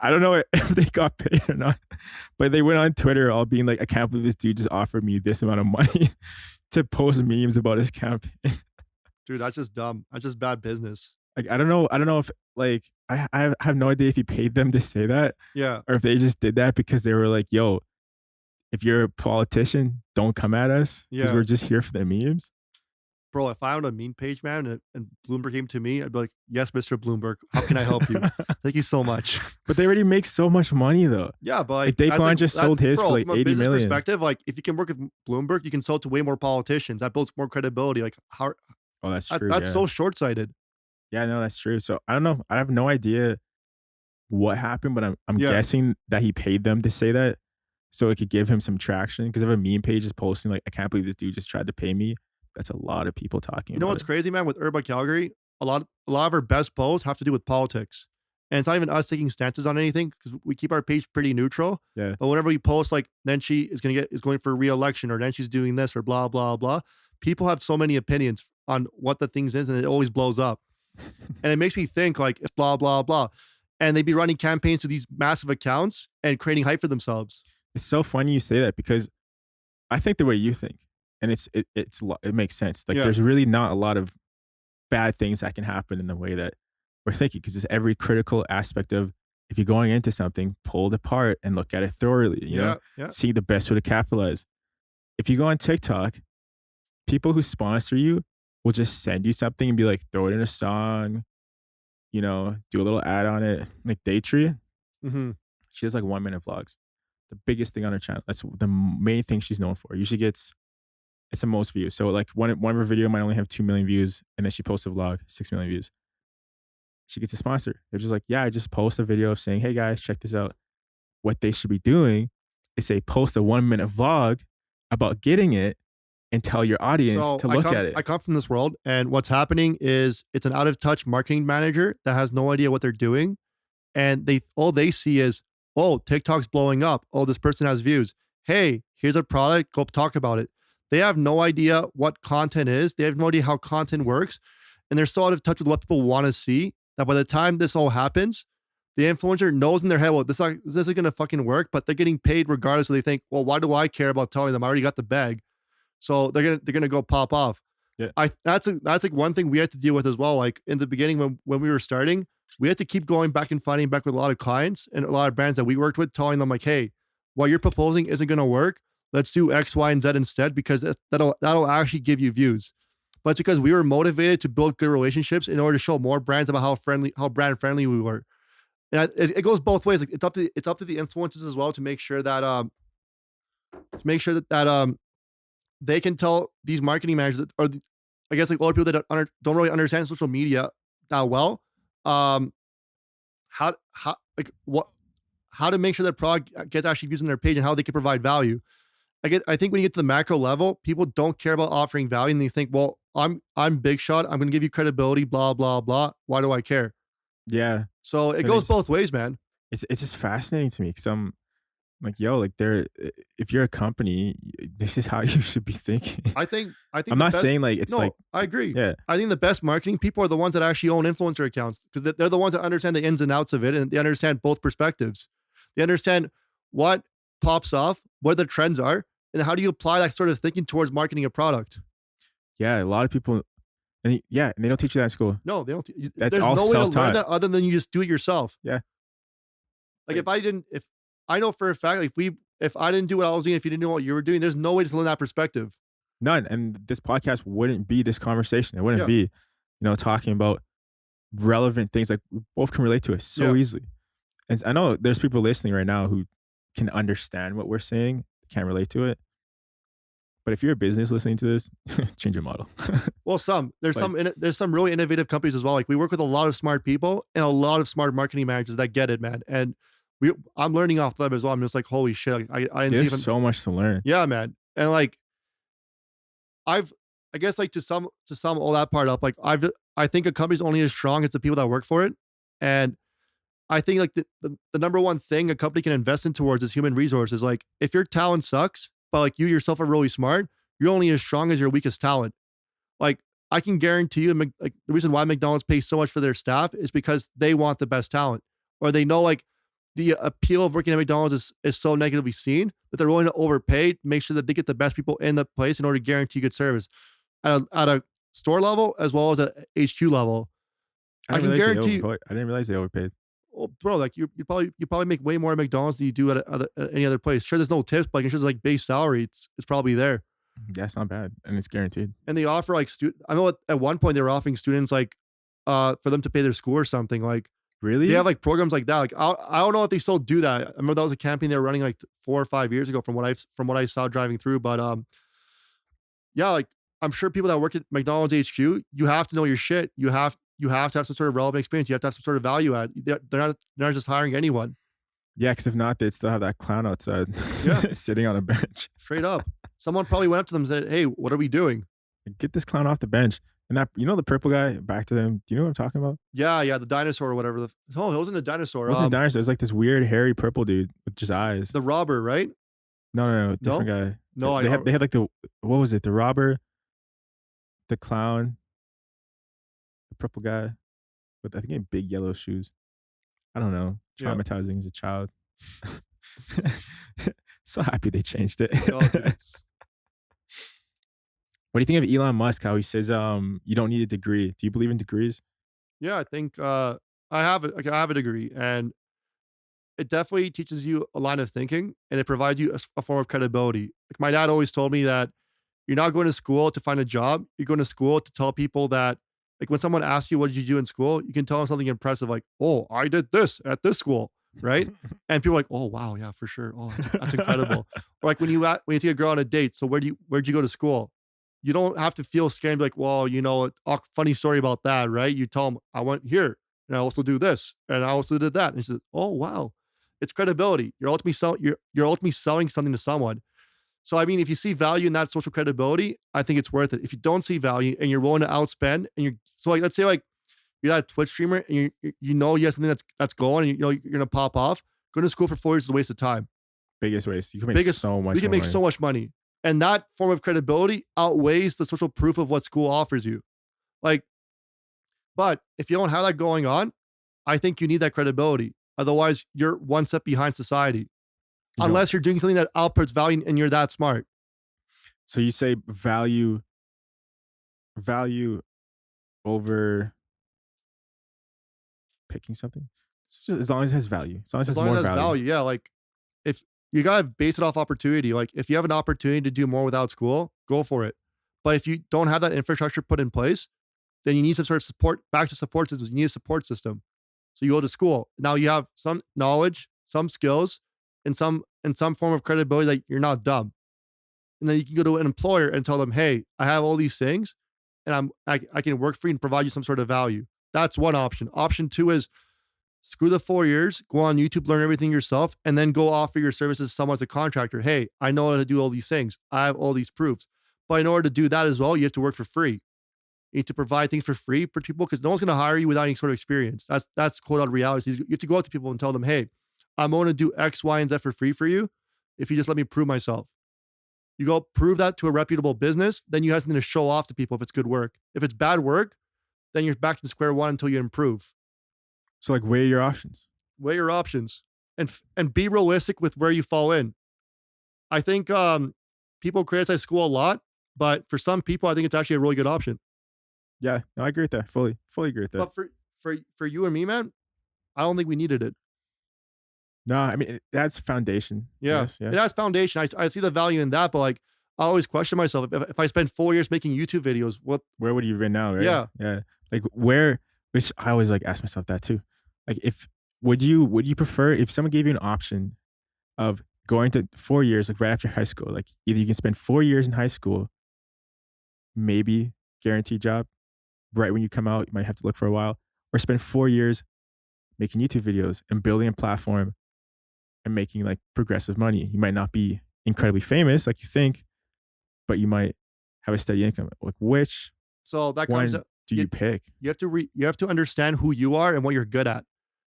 I don't know if they got paid or not, but they went on Twitter all being like, I can't believe this dude just offered me this amount of money to post memes about his campaign. Dude, that's just dumb. That's just bad business. Like, I don't know if like, I have no idea if he paid them to say that. Yeah. Or if they just did that because they were like, yo, if you're a politician, don't come at us because we're just here for the memes. Bro, if I owned a meme page, man, and Bloomberg came to me, I'd be like, yes, Mr. Bloomberg, how can I help you? Thank you so much. But they already make so much money though. Yeah, but like Daquan just sold his for like from a 80 business million. perspective, like if you can work with Bloomberg, you can sell to way more politicians. That builds more credibility. Like how? Oh, that's true. That's so short-sighted. Yeah, no, that's true. So I don't know. I have no idea what happened, but I'm guessing that he paid them to say that so it could give him some traction. Because if a meme page is posting like, I can't believe this dude just tried to pay me, that's a lot of people talking. You know what's crazy, man? With Urba Calgary, a lot of our best posts have to do with politics, and it's not even us taking stances on anything because we keep our page pretty neutral. Yeah. But whenever we post like, then she is going for re-election, or then she's doing this, or blah blah blah, people have so many opinions on what the things is, and it always blows up. And it makes me think like, blah blah blah. and they'd be running campaigns to these massive accounts and creating hype for themselves. It's so funny you say that because I think the way you think, and it makes sense. Like there's really not a lot of bad things that can happen in the way that we're thinking, because it's every critical aspect of, if you're going into something, pull it apart and look at it thoroughly, you know, see the best way to capitalize. If you go on TikTok, people who sponsor you will just send you something and be like, throw it in a song, you know, do a little ad on it. Like Daytree, she does like 1 minute vlogs. The biggest thing on her channel. That's the main thing she's known for. Usually it's the most views. So like one of her video might only have 2 million views, and then she posts a vlog, 6 million views. She gets a sponsor. They're just like, yeah, I just post a video of saying, hey guys, check this out. What they should be doing is they post a 1 minute vlog about getting it and tell your audience to look at it. I come from this world, and what's happening is it's an out of touch marketing manager that has no idea what they're doing. And all they see is, oh, TikTok's blowing up. Oh, this person has views. Hey, here's a product. Go talk about it. They have no idea what content is. They have no idea how content works. And they're so out of touch with what people want to see that by the time this all happens, the influencer knows in their head, well, this isn't going to fucking work, but they're getting paid regardless. So they think, well, why do I care about telling them? I already got the bag. So they're gonna go pop off. Yeah. That's like one thing we had to deal with as well. Like in the beginning when we were starting, we had to keep going back and fighting back with a lot of clients and a lot of brands that we worked with, telling them like, hey, what you're proposing isn't gonna work. Let's do X, Y, and Z instead, because that'll actually give you views. But it's because we were motivated to build good relationships in order to show more brands about how brand friendly we were. And it goes both ways. Like it's up to the influencers as well to make sure that they can tell these marketing managers I guess like a lot of people that don't really understand social media that well, how to make sure that product gets actually views on their page and how they can provide value. I think when you get to the macro level, people don't care about offering value, and they think, well, I'm big shot. I'm going to give you credibility, blah, blah, blah. Why do I care? Yeah. So it goes both ways, man. It's just fascinating to me, because I'm like, yo, like if you're a company, this is how you should be thinking. I think I'm not saying like it's like, I agree. Yeah. I think the best marketing people are the ones that actually own influencer accounts, because they're the ones that understand the ins and outs of it, and they understand both perspectives. They understand what pops off, what the trends are, and how do you apply that sort of thinking towards marketing a product. Yeah, a lot of people, and they don't teach you that in school. No, they don't. That's there's all no way to learn self-taught. that other than you just do it yourself. Yeah. Like if I know for a fact, like if I didn't do what I was doing, if you didn't know what you were doing, there's no way to learn that perspective. None. And this podcast wouldn't be this conversation. It wouldn't be, talking about relevant things like we both can relate to it so easily. And I know there's people listening right now who can understand what we're saying, can't relate to it. But if you're a business listening to this, change your model. Well, there's some really innovative companies as well. Like we work with a lot of smart people and a lot of smart marketing managers that get it, man. And I'm learning off them as well. I'm just like, holy shit! I didn't see There's so much to learn. Yeah, man. And like, I guess like to sum all that part up, like I think a company's only as strong as the people that work for it. And I think like the number one thing a company can invest in towards is human resources. Like if your talent sucks, but like you yourself are really smart, you're only as strong as your weakest talent. Like I can guarantee you, like the reason why McDonald's pays so much for their staff is because they want the best talent, or they know like the appeal of working at McDonald's is so negatively seen that they're willing to overpay, make sure that they get the best people in the place in order to guarantee good service at a store level as well as at HQ level. I can guarantee you. I didn't realize they overpaid. Well, bro, like you probably make way more at McDonald's than you do at any other place. Sure, there's no tips, but like, it's like base salary. It's probably there. Yeah, it's not bad, and it's guaranteed. And they offer like I know at one point they were offering students like for them to pay their school or something. Like really, they have like programs like that. Like I don't know if they still do that. I remember that was a campaign they were running like 4 or 5 years ago from what I saw driving through. But yeah, like I'm sure people that work at McDonald's HQ, you have to know your shit. You have to have some sort of relevant experience. You have to have some sort of value add. They're not just hiring anyone. Yeah, because if not, they'd still have that clown outside sitting on a bench. Straight up. Someone probably went up to them and said, hey, what are we doing? Get this clown off the bench. And that, the purple guy, back to them. Do you know what I'm talking about? Yeah, the dinosaur or whatever. It wasn't a dinosaur. It wasn't a dinosaur. It was like this weird, hairy purple dude with just eyes. The robber, right? No, different guy. No, they had like what was it? The robber, the clown, the purple guy, with I think he had big yellow shoes. I don't know, Yeah. traumatizing as a child. So happy they changed it. No, dude, it's What do you think of Elon Musk? How he says, you don't need a degree. Do you believe in degrees? yeah. I think I have a degree, and it definitely teaches you a line of thinking, and it provides you a form of credibility. Like my dad always told me that you're not going to school to find a job. You're going to school to tell people that, like when someone asks you, what did you do in school? You can tell them something impressive like, oh, I did this at this school. Right. And people are like, oh, wow. Yeah, for sure. Oh, that's incredible. Or like when you take a girl on a date. So where'd you go to school? You don't have to feel scared and be like, well, funny story about that. Right. You tell them I went here and I also do this and I also did that. And he says, oh, wow. It's credibility. You're ultimately selling something to someone. So, I mean, if you see value in that social credibility, I think it's worth it. If you don't see value and you're willing to outspend like, let's say like you're that Twitch streamer and you have something that's going and you're going to pop off, going to school for 4 years is a waste of time. Biggest waste. You can make so much You can make money. so much money. And that form of credibility outweighs the social proof of what school offers you. Like, but if you don't have that going on, I think you need that credibility. Otherwise, you're one step behind society. Unless you're doing something that outputs value and you're that smart. So you say value over picking something? As long as it has value. As long as it has more value. Yeah. Like if you gotta base it off opportunity. Like if you have an opportunity to do more without school, go for it. But if you don't have that infrastructure put in place, then you need some sort of support, back to support systems. You need a support system. So you go to school. Now you have some knowledge, some skills, and some form of credibility that you're not dumb. And then you can go to an employer and tell them, hey, I have all these things and I can work for you and provide you some sort of value. That's one option. Option 2 is screw the 4 years, go on YouTube, learn everything yourself, and then go offer your services to someone as a contractor. Hey, I know how to do all these things. I have all these proofs. But in order to do that as well, you have to work for free. You need to provide things for free for people because no one's going to hire you without any sort of experience. That's quote out reality. You have to go out to people and tell them, hey, I'm going to do X, Y, and Z for free for you if you just let me prove myself. You go prove that to a reputable business, then you have something to show off to people if it's good work. If it's bad work, then you're back to square one until you improve. So like weigh your options. Weigh your options and be realistic with where you fall in. I think people criticize school a lot, but for some people, I think it's actually a really good option. Yeah, no, I agree with that. Fully agree with that. But for you and me, man, I don't think we needed it. No, I mean, that's foundation. Yeah. Yes, yeah. It has foundation. I see the value in that, but like, I always question myself. If I spend 4 years making YouTube videos, where would you have been now, right? Yeah. Yeah. Like which I always like ask myself that too. Like would you prefer if someone gave you an option of going to 4 years, like right after high school, like either you can spend 4 years in high school, maybe guaranteed job, right when you come out, you might have to look for a while, or spend 4 years making YouTube videos and building a platform and making like progressive money. You might not be incredibly famous like you think, but you might have a steady income. Like which so that one comes up, do you pick? You have to understand who you are and what you're good at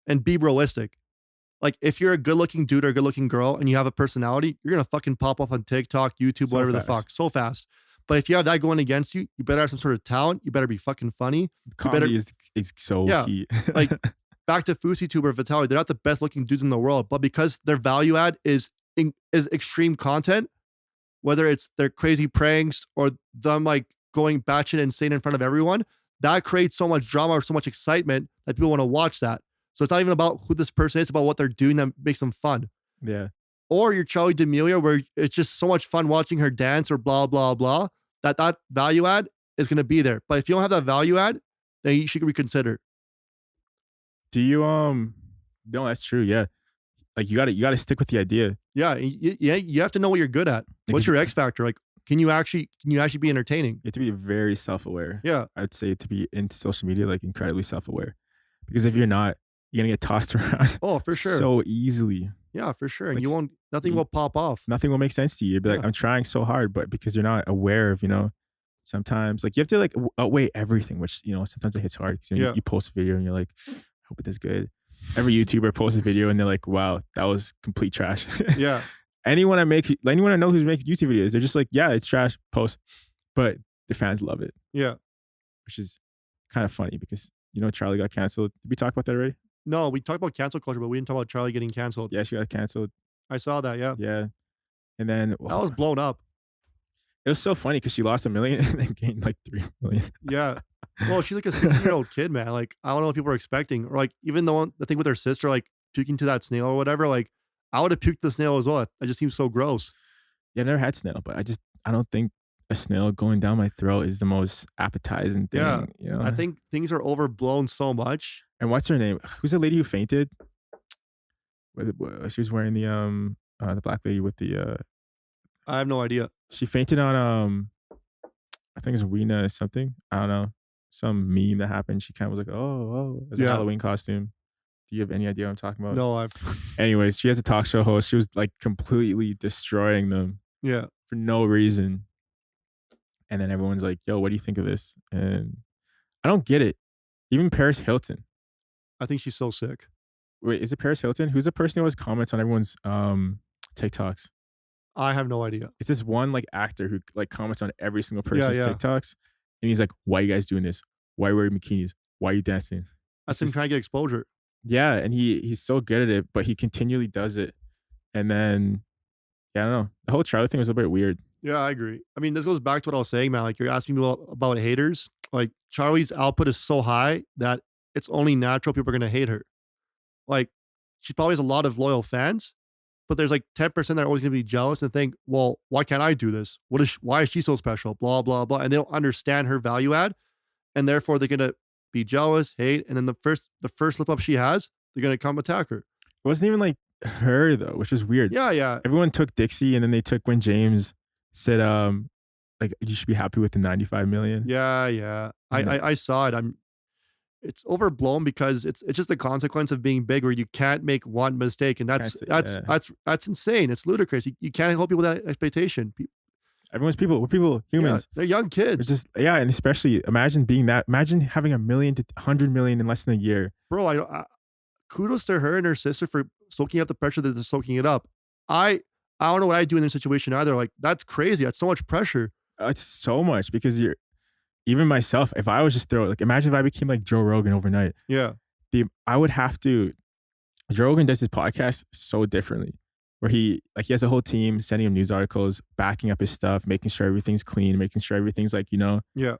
and be realistic. Like if you're a good looking dude or a good looking girl and you have a personality, you're going to fucking pop up on TikTok, YouTube, whatever the fuck, so fast. But if you have that going against you, you better have some sort of talent. You better be fucking funny. Comedy is so key. Like back to FouseyTuber, Vitaly, they're not the best looking dudes in the world, but because their value add is extreme content, whether it's their crazy pranks or them like going batshit insane in front of everyone, that creates so much drama or so much excitement that people want to watch that. So it's not even about who this person is, it's about what they're doing that makes them fun. Yeah. Or you're Charlie D'Amelio, where it's just so much fun watching her dance or blah, blah, blah, that value add is going to be there. But if you don't have that value add, then you should reconsider. Do you, no, that's true. Yeah. Like you gotta stick with the idea. Yeah. You have to know what you're good at. What's your X factor? Like, can you actually be entertaining? You have to be very self-aware. Yeah. I'd say to be into social media, like incredibly self-aware, because if you're not, you're going to get tossed around. Oh, for sure. So easily. Yeah, for sure. And like, nothing will pop off. Nothing will make sense to you. You'll be like, I'm trying so hard, but because you're not aware of, sometimes like you have to like outweigh everything, which, sometimes it hits hard because you post a video and you're like, I hope it does good. Every YouTuber posts a video and they're like, wow, that was complete trash. Yeah. Anyone I know who's making YouTube videos, they're just like, yeah, it's trash, post. But the fans love it. Yeah. Which is kind of funny because, Charlie got canceled. Did we talk about that already? No, we talked about cancel culture, but we didn't talk about Charlie getting canceled. Yeah, she got canceled. I saw that. Yeah, Yeah, and then that was blown up. it was so funny because she lost 1 million and then gained like 3 million. Yeah. Well, she's like a 16-year-old kid, man. Like, I don't know what people are expecting. Or like, even the thing with her sister, like puking to that snail or whatever, like, I would have puked the snail as well. That just seems so gross. Yeah, I never had snail, but I don't think a snail going down my throat is the most appetizing thing. Yeah. You know? I think things are overblown so much. And what's her name? Who's the lady who fainted? She was wearing the black lady with the I have no idea. she fainted on I think it's Rena or something. I don't know. Some meme that happened. She kind of was like, oh, it was a Yeah. Halloween costume. Do you have any idea what I'm talking about? No, I've. Anyways, she has a talk show host. She was like completely destroying them Yeah. for no reason. And then everyone's like, yo, what do you think of this? And I don't get it. Even Paris Hilton. I think she's so sick. Wait, is it Paris Hilton? Who's the person who always comments on everyone's TikToks? I have no idea. It's this one like actor who like comments on every single person's yeah. TikToks. And he's like, why you guys doing this? Why are you wearing bikinis? Why are you dancing? That's him trying to get exposure. Yeah, and he's so good at it, but he continually does it. And then, yeah, I don't know. The whole Charlie thing was a bit weird. Yeah, I agree. I mean, this goes back to what I was saying, man. Like, you're asking me about haters. Like, Charlie's output is so high that it's only natural people are going to hate her. Like, she probably has a lot of loyal fans, but there's like 10% that are always going to be jealous and think, well, why can't I do this? Why is she so special? Blah, blah, blah. And they don't understand her value add. And therefore, they're going to be jealous, hate. And then the first slip up she has, they're going to come attack her. It wasn't even like her, though, which was weird. Yeah. Everyone took Dixie, and then they took when James said, like, you should be happy with the 95 million. Yeah. I saw it. It's overblown because it's just the consequence of being big, where you can't make one mistake, and that's insane. It's ludicrous. You can't hold people with that expectation. Everyone's people. We're people, humans. Yeah, they're young kids. It's just and especially imagine being that. Imagine having 1 million to 100 million in less than a year. Bro, I kudos to her and her sister for soaking up the pressure that they're soaking it up. I don't know what I'd do in this situation either. Like, that's crazy. That's so much pressure. It's so much because even myself, if I was just imagine if I became like Joe Rogan overnight. Yeah. I would have to. Joe Rogan does his podcast so differently, where he has a whole team sending him news articles, backing up his stuff, making sure everything's clean, making sure everything's Yeah.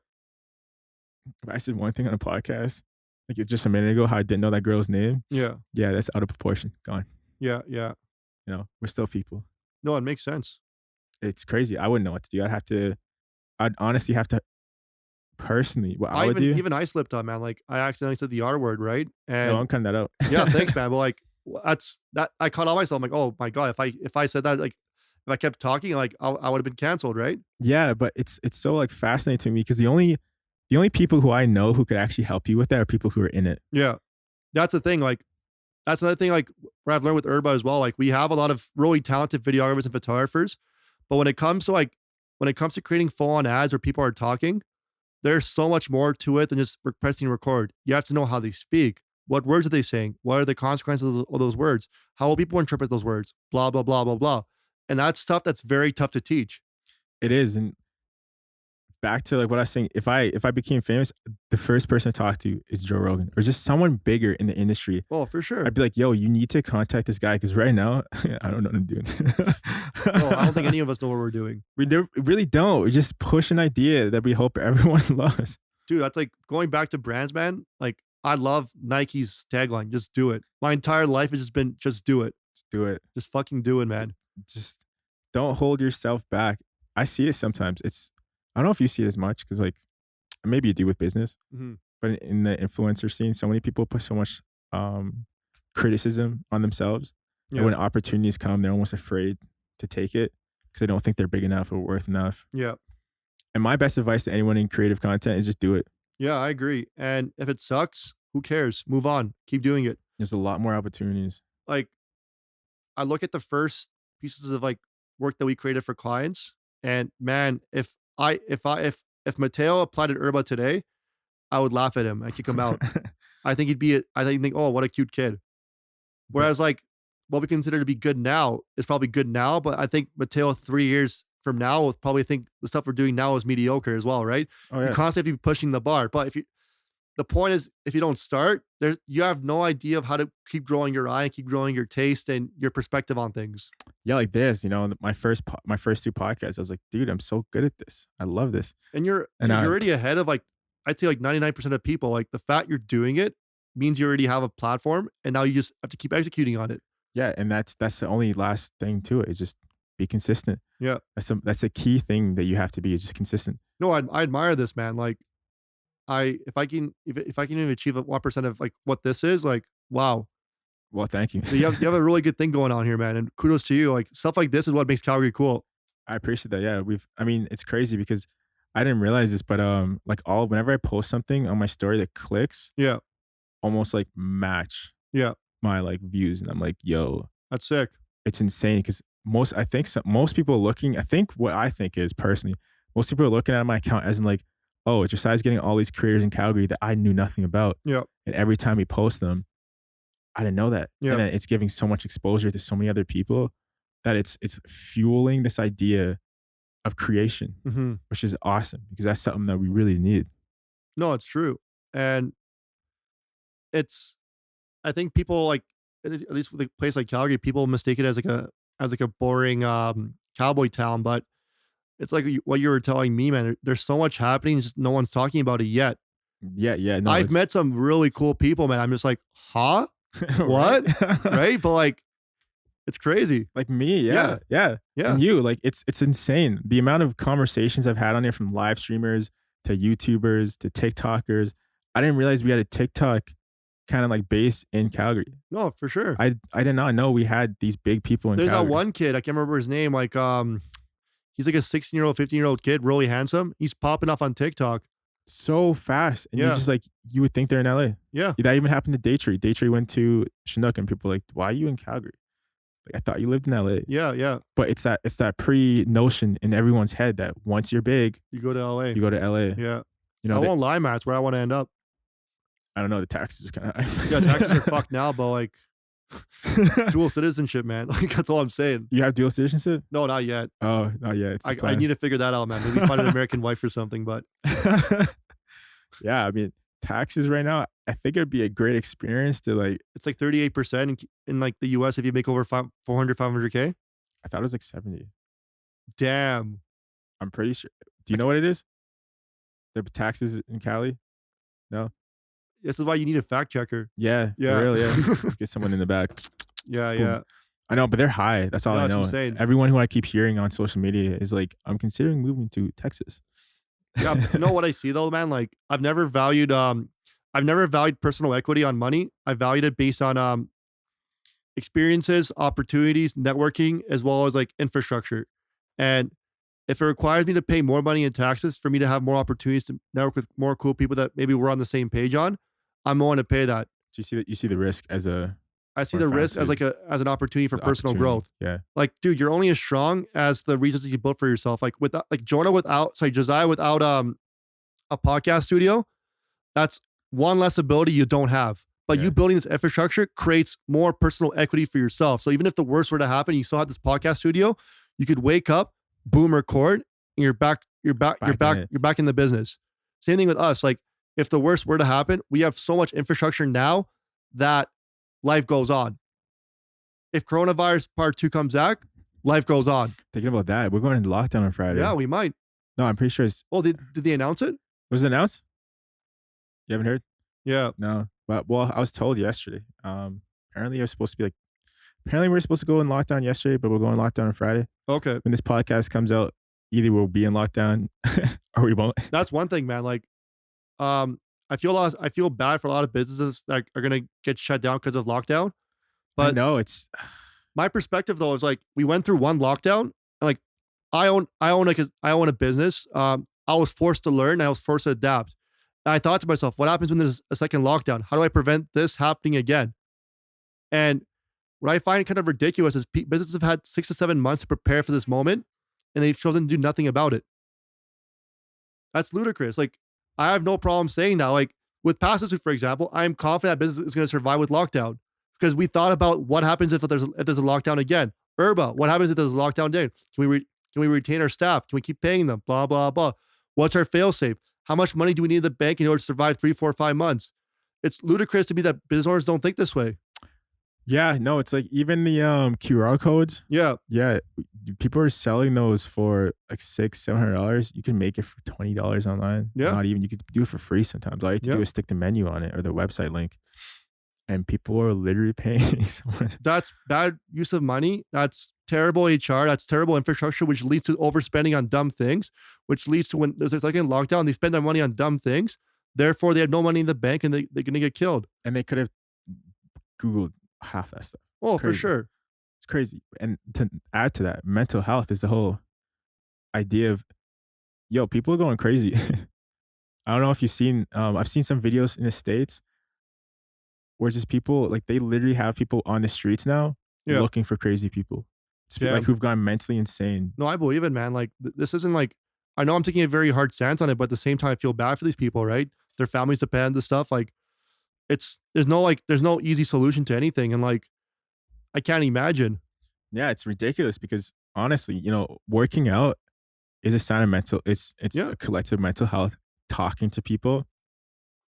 If I said one thing on a podcast, like just a minute ago, how I didn't know that girl's name. Yeah, that's out of proportion. Gone. Yeah. We're still people. No, it makes sense. It's crazy. I wouldn't know what to do. I'd honestly have to personally, what I would do. Even I slipped up, man. Like, I accidentally said the R word, right? And no, I'm cutting that out. Yeah, thanks, man. But like, that's that I caught on myself. I'm like, oh my God, if I said that, like, if I kept talking, like, I would have been canceled, right? Yeah, but it's so like fascinating to me because the only people who I know who could actually help you with that are people who are in it. Yeah. That's the thing. Like, that's another thing, like, where I've learned with Urba as well. Like, we have a lot of really talented videographers and photographers, but when it comes to creating full-on ads where people are talking, there's so much more to it than just pressing record. You have to know how they speak. What words are they saying? What are the consequences of those words? How will people interpret those words? Blah, blah, blah, blah, blah. And that's stuff that's very tough to teach. It is. And back to like what I was saying, if I became famous, the first person to talk to is Joe Rogan or just someone bigger in the industry. Oh, for sure. I'd be like, yo, you need to contact this guy because right now, I don't know what I'm doing. No, I don't think any of us know what we're doing. We really don't. We just push an idea that we hope everyone loves. Dude, that's like going back to brands, man. Like, I love Nike's tagline, just do it. My entire life has just been, just do it. Just do it. Just fucking do it, man. Just don't hold yourself back. I see it sometimes. I don't know if you see it as much because like maybe you do with business, but in the influencer scene, so many people put so much criticism on themselves. Yeah. And when opportunities come, they're almost afraid to take it because they don't think they're big enough or worth enough. Yeah. And my best advice to anyone in creative content is just do it. Yeah, I agree. And if it sucks, who cares? Move on. Keep doing it. There's a lot more opportunities. Like, I look at the first pieces of like work that we created for clients, and man, if Mateo applied at Urba today, I would laugh at him and kick him out. I think he'd think, oh, what a cute kid. Whereas like what we consider to be good now is probably good now, but I think Mateo 3 years from now will probably think the stuff we're doing now is mediocre as well, right? Oh, yeah. You constantly have to be pushing the bar. But the point is, if you don't start, there you have no idea of how to keep growing your eye and keep growing your taste and your perspective on things. Yeah, like this, my first two podcasts, I was like, dude, I'm so good at this. I love this. And you're And dude, I you're already ahead of like I'd say like 99% of people. Like the fact you're doing it means you already have a platform and now you just have to keep executing on it. Yeah, and that's the only last thing to it. Is just be consistent. Yeah. That's a key thing that you have to be, is just consistent. No, I admire this, man. Like if I can even achieve a 1% of like what this is, like wow. Well, thank you. So you have a really good thing going on here, man. And kudos to you. Like stuff like this is what makes Calgary cool. I appreciate that. Yeah, I mean, it's crazy because I didn't realize this, but like whenever I post something on my story that clicks, Yeah. almost like match Yeah. my like views, and I'm like, yo, That's sick. it's insane because most people are looking. I think what I think is personally, most people are looking at my account as in like, oh, it's Josiah's getting all these creators in Calgary that I knew nothing about, Yeah. and every time he posts them, I didn't know that, Yeah. and then it's giving so much exposure to so many other people that it's fueling this idea of creation, Mm-hmm. which is awesome because that's something that we really need. No, it's true. And it's I think people like at least with a place like Calgary, people mistake it as like a boring cowboy town, but it's like what you were telling me, man. There's so much happening, just no one's talking about it yet. Yeah, no, I've met some really cool people, man. I'm just like, huh? What? Right? But like, it's crazy. Like me, Yeah. yeah. Yeah. And you, like, it's insane. The amount of conversations I've had on here, from live streamers to YouTubers to TikTokers. I didn't realize we had a TikTok kind of like base in Calgary. No, for sure. I did not know we had these big people in There's Calgary. that one kid, I can't remember his name. Like, he's like a 16-year-old, 15-year-old kid, really handsome. He's popping off on TikTok. So fast. And Yeah. you just like, you would think they're in LA. Yeah. That even happened to Daytree. Daytree went to Chinook and people were like, why are you in Calgary? Like, I thought you lived in LA. Yeah. Yeah. But it's that pre-notion in everyone's head that once you're big, You go to LA. you go to LA. Yeah. You know, I won't lie, man. It's where I want to end up. I don't know, the taxes are kind of Yeah, taxes are fucked now, but like dual citizenship, man. Like that's all I'm saying. You have dual citizenship? No, not yet. Oh, not yet. It's the I plan. need to figure that out, man. Maybe find an American wife or something. But Yeah, I mean, taxes right now, I think it'd be a great experience to like, it's like 38% in like the US if you make over 400, 500K. I thought it was like 70. Damn. I'm pretty sure. Do you know what it is? The taxes in Cali? No? This is why you need a fact checker. Yeah, Yeah. for real, yeah. Get someone in the back. Yeah, Boom. yeah. I know, but they're high. That's all No, I it's know. insane. Everyone who I keep hearing on social media is like, I'm considering moving to Texas. Yeah. You know what I see though, man? Like I've never valued personal equity on money. I valued it based on experiences, opportunities, networking, as well as like infrastructure. And if it requires me to pay more money in taxes for me to have more opportunities to network with more cool people that maybe we're on the same page on, I'm willing to pay that. So you see the risk as I see Or the risk as fancy. like as an opportunity for an personal opportunity. growth. Yeah. Like, dude, you're only as strong as the reasons you built for yourself. Like Josiah without a podcast studio, that's one less ability you don't have. But Yeah. you building this infrastructure creates more personal equity for yourself. So even if the worst were to happen, you still have this podcast studio, you could wake up, boom, record, and you're back in the business. Same thing with us. Like if the worst were to happen, we have so much infrastructure now that life goes on. If coronavirus part 2 comes back, life goes on. Thinking about that, we're going into lockdown on Friday. Yeah, we might. No, I'm pretty sure Well, did they announce it? was it announced? You haven't heard? Yeah. No. But well, I was told yesterday. Apparently we're supposed to go in lockdown yesterday, but we're going lockdown on Friday. Okay. When this podcast comes out, either we'll be in lockdown or we won't. That's one thing, man. Like, I feel bad for a lot of businesses that are gonna get shut down because of lockdown. But no, it's my perspective though is like we went through one lockdown and like I own a business. I was forced to learn. I was forced to adapt. And I thought to myself, what happens when there's a second lockdown? How do I prevent this happening again? And what I find kind of ridiculous is businesses have had 6 to 7 months to prepare for this moment, and they've chosen to do nothing about it. That's ludicrous. Like, I have no problem saying that. Like, with Passive Suit, for example, I'm confident that business is going to survive with lockdown because we thought about what happens if there's a lockdown again. Urba, what happens if there's a lockdown again? Can we retain our staff? Can we keep paying them? Blah, blah, blah. What's our fail safe? How much money do we need in the bank in order to survive 3, 4, 5 months? It's ludicrous to me that business owners don't think this way. Yeah, no, it's like even the QR codes. Yeah. Yeah, people are selling those for like $600-$700. You can make it for $20 online. Yeah. Not even, you could do it for free sometimes. All you have to do is stick the menu on it or the website link. And people are literally paying someone. That's bad use of money. That's terrible HR. That's terrible infrastructure, which leads to overspending on dumb things, which leads to when there's like in lockdown, they spend their money on dumb things. Therefore, they have no money in the bank and they're going to get killed. And they could have Googled half that stuff. Oh, for sure. It's crazy. And to add to that, mental health is the whole idea of, yo, people are going crazy. I don't know if you've seen, I've seen some videos in the States where just people, like they literally have people on the streets now looking for crazy people. Like who've gone mentally insane. No, I believe it, man. Like this isn't like, I know I'm taking a very hard stance on it, but at the same time, I feel bad for these people, right? Their families depend on this stuff. Like there's no easy solution to anything. And like, I can't imagine. Yeah, it's ridiculous because honestly, you know, working out is a sign of mental, it's a collective mental health. Talking to people,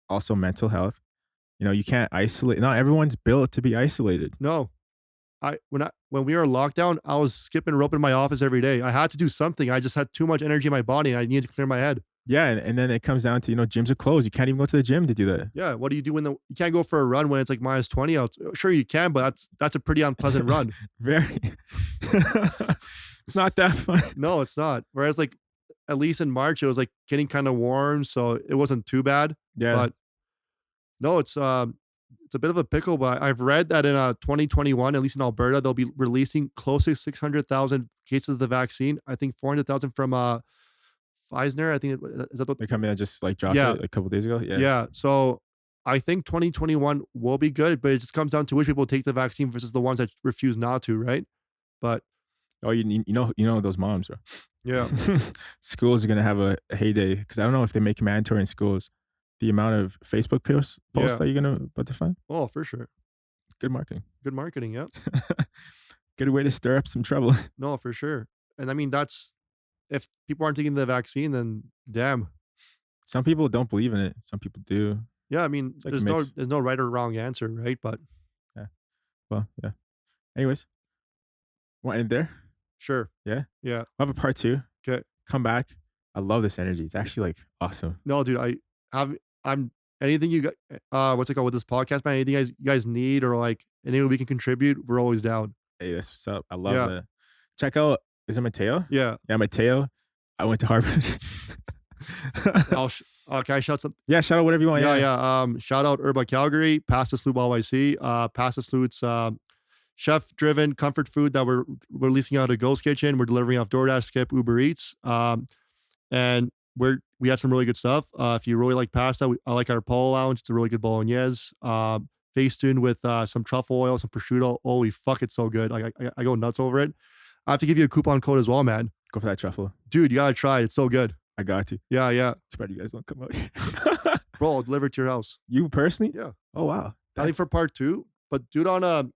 also mental health. You know, you can't isolate. Not everyone's built to be isolated. No. When we were in lockdown, I was skipping rope in my office every day. I had to do something. I just had too much energy in my body and I needed to clear my head. Yeah, and then it comes down to, you know, gyms are closed. You can't even go to the gym to do that. Yeah, what do you do when you can't go for a run when it's like minus 20 out? Sure you can, but that's a pretty unpleasant run. Very. It's not that fun. No, it's not. Whereas like at least in March, it was like getting kind of warm, so it wasn't too bad. Yeah. But no, it's a bit of a pickle, but I've read that in 2021, at least in Alberta, they'll be releasing close to 600,000 cases of the vaccine. I think 400,000 from Pfizer. I think is that what the company that just like dropped it a couple days ago. Yeah. Yeah. So I think 2021 will be good, but it just comes down to which people take the vaccine versus the ones that refuse not to, right? But you know those moms, bro. Yeah. Schools are gonna have a heyday because I don't know if they make it mandatory in schools. The amount of Facebook posts that you're gonna about to find. Oh, for sure. Good marketing. Good marketing, yeah. Good way to stir up some trouble. No, for sure. And I mean, if people aren't taking the vaccine, then damn. Some people don't believe in it. Some people do. Yeah, I mean, like there's no right or wrong answer, right? But yeah. Well, yeah. Anyways, want to end there? Sure. Yeah. Yeah. We'll have a part 2. Okay. Come back. I love this energy. It's actually like awesome. No, dude, I'm anything you got, what's it called with this podcast, man? Anything you guys need or like anything we can contribute, we're always down. Hey, that's what's up. I love that. Check out, is it Mateo? Yeah. Yeah, Mateo. I went to Harvard. Can I shout something? Yeah, shout out whatever you want. Yeah. Shout out Urba Calgary, Pasta Sloot YYC. Pasta Sloot's chef-driven comfort food that we're releasing out of Ghost Kitchen. We're delivering off DoorDash, Skip, Uber Eats. And we have some really good stuff. If you really like pasta, I like our Polo Lounge. It's a really good bolognese. Facetune with some truffle oil, some prosciutto. Holy fuck, it's so good. I go nuts over it. I have to give you a coupon code as well, man. Go for that truffle. Dude, you gotta try it. It's so good. I got to. Yeah. Too bad you guys don't come out here. Bro, I'll deliver it to your house. You personally? Yeah. Oh, wow. I think for part 2, but do it on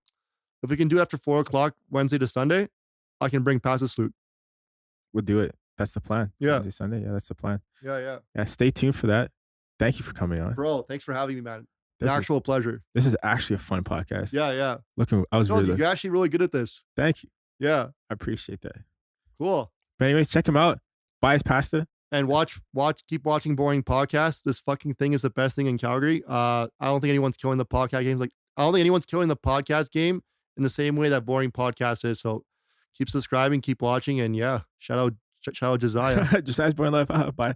if we can do it after 4 o'clock, Wednesday to Sunday, I can bring Pasta Sloot. We'll do it. That's the plan. Yeah. Wednesday, Sunday. Yeah, that's the plan. Yeah. Yeah, stay tuned for that. Thank you for coming on. Bro, thanks for having me, man. An actual pleasure. This is actually a fun podcast. Yeah. You're actually really good at this. Thank you. Yeah. I appreciate that. Cool. But anyways, check him out. Buy his pasta. And keep watching Boring Podcasts. This fucking thing is the best thing in Calgary. I don't think anyone's killing the podcast games. I don't think anyone's killing the podcast game in the same way that Boring Podcast is. So keep subscribing, keep watching, and yeah, shout out Josiah. Josiah's Boring Life. Bye.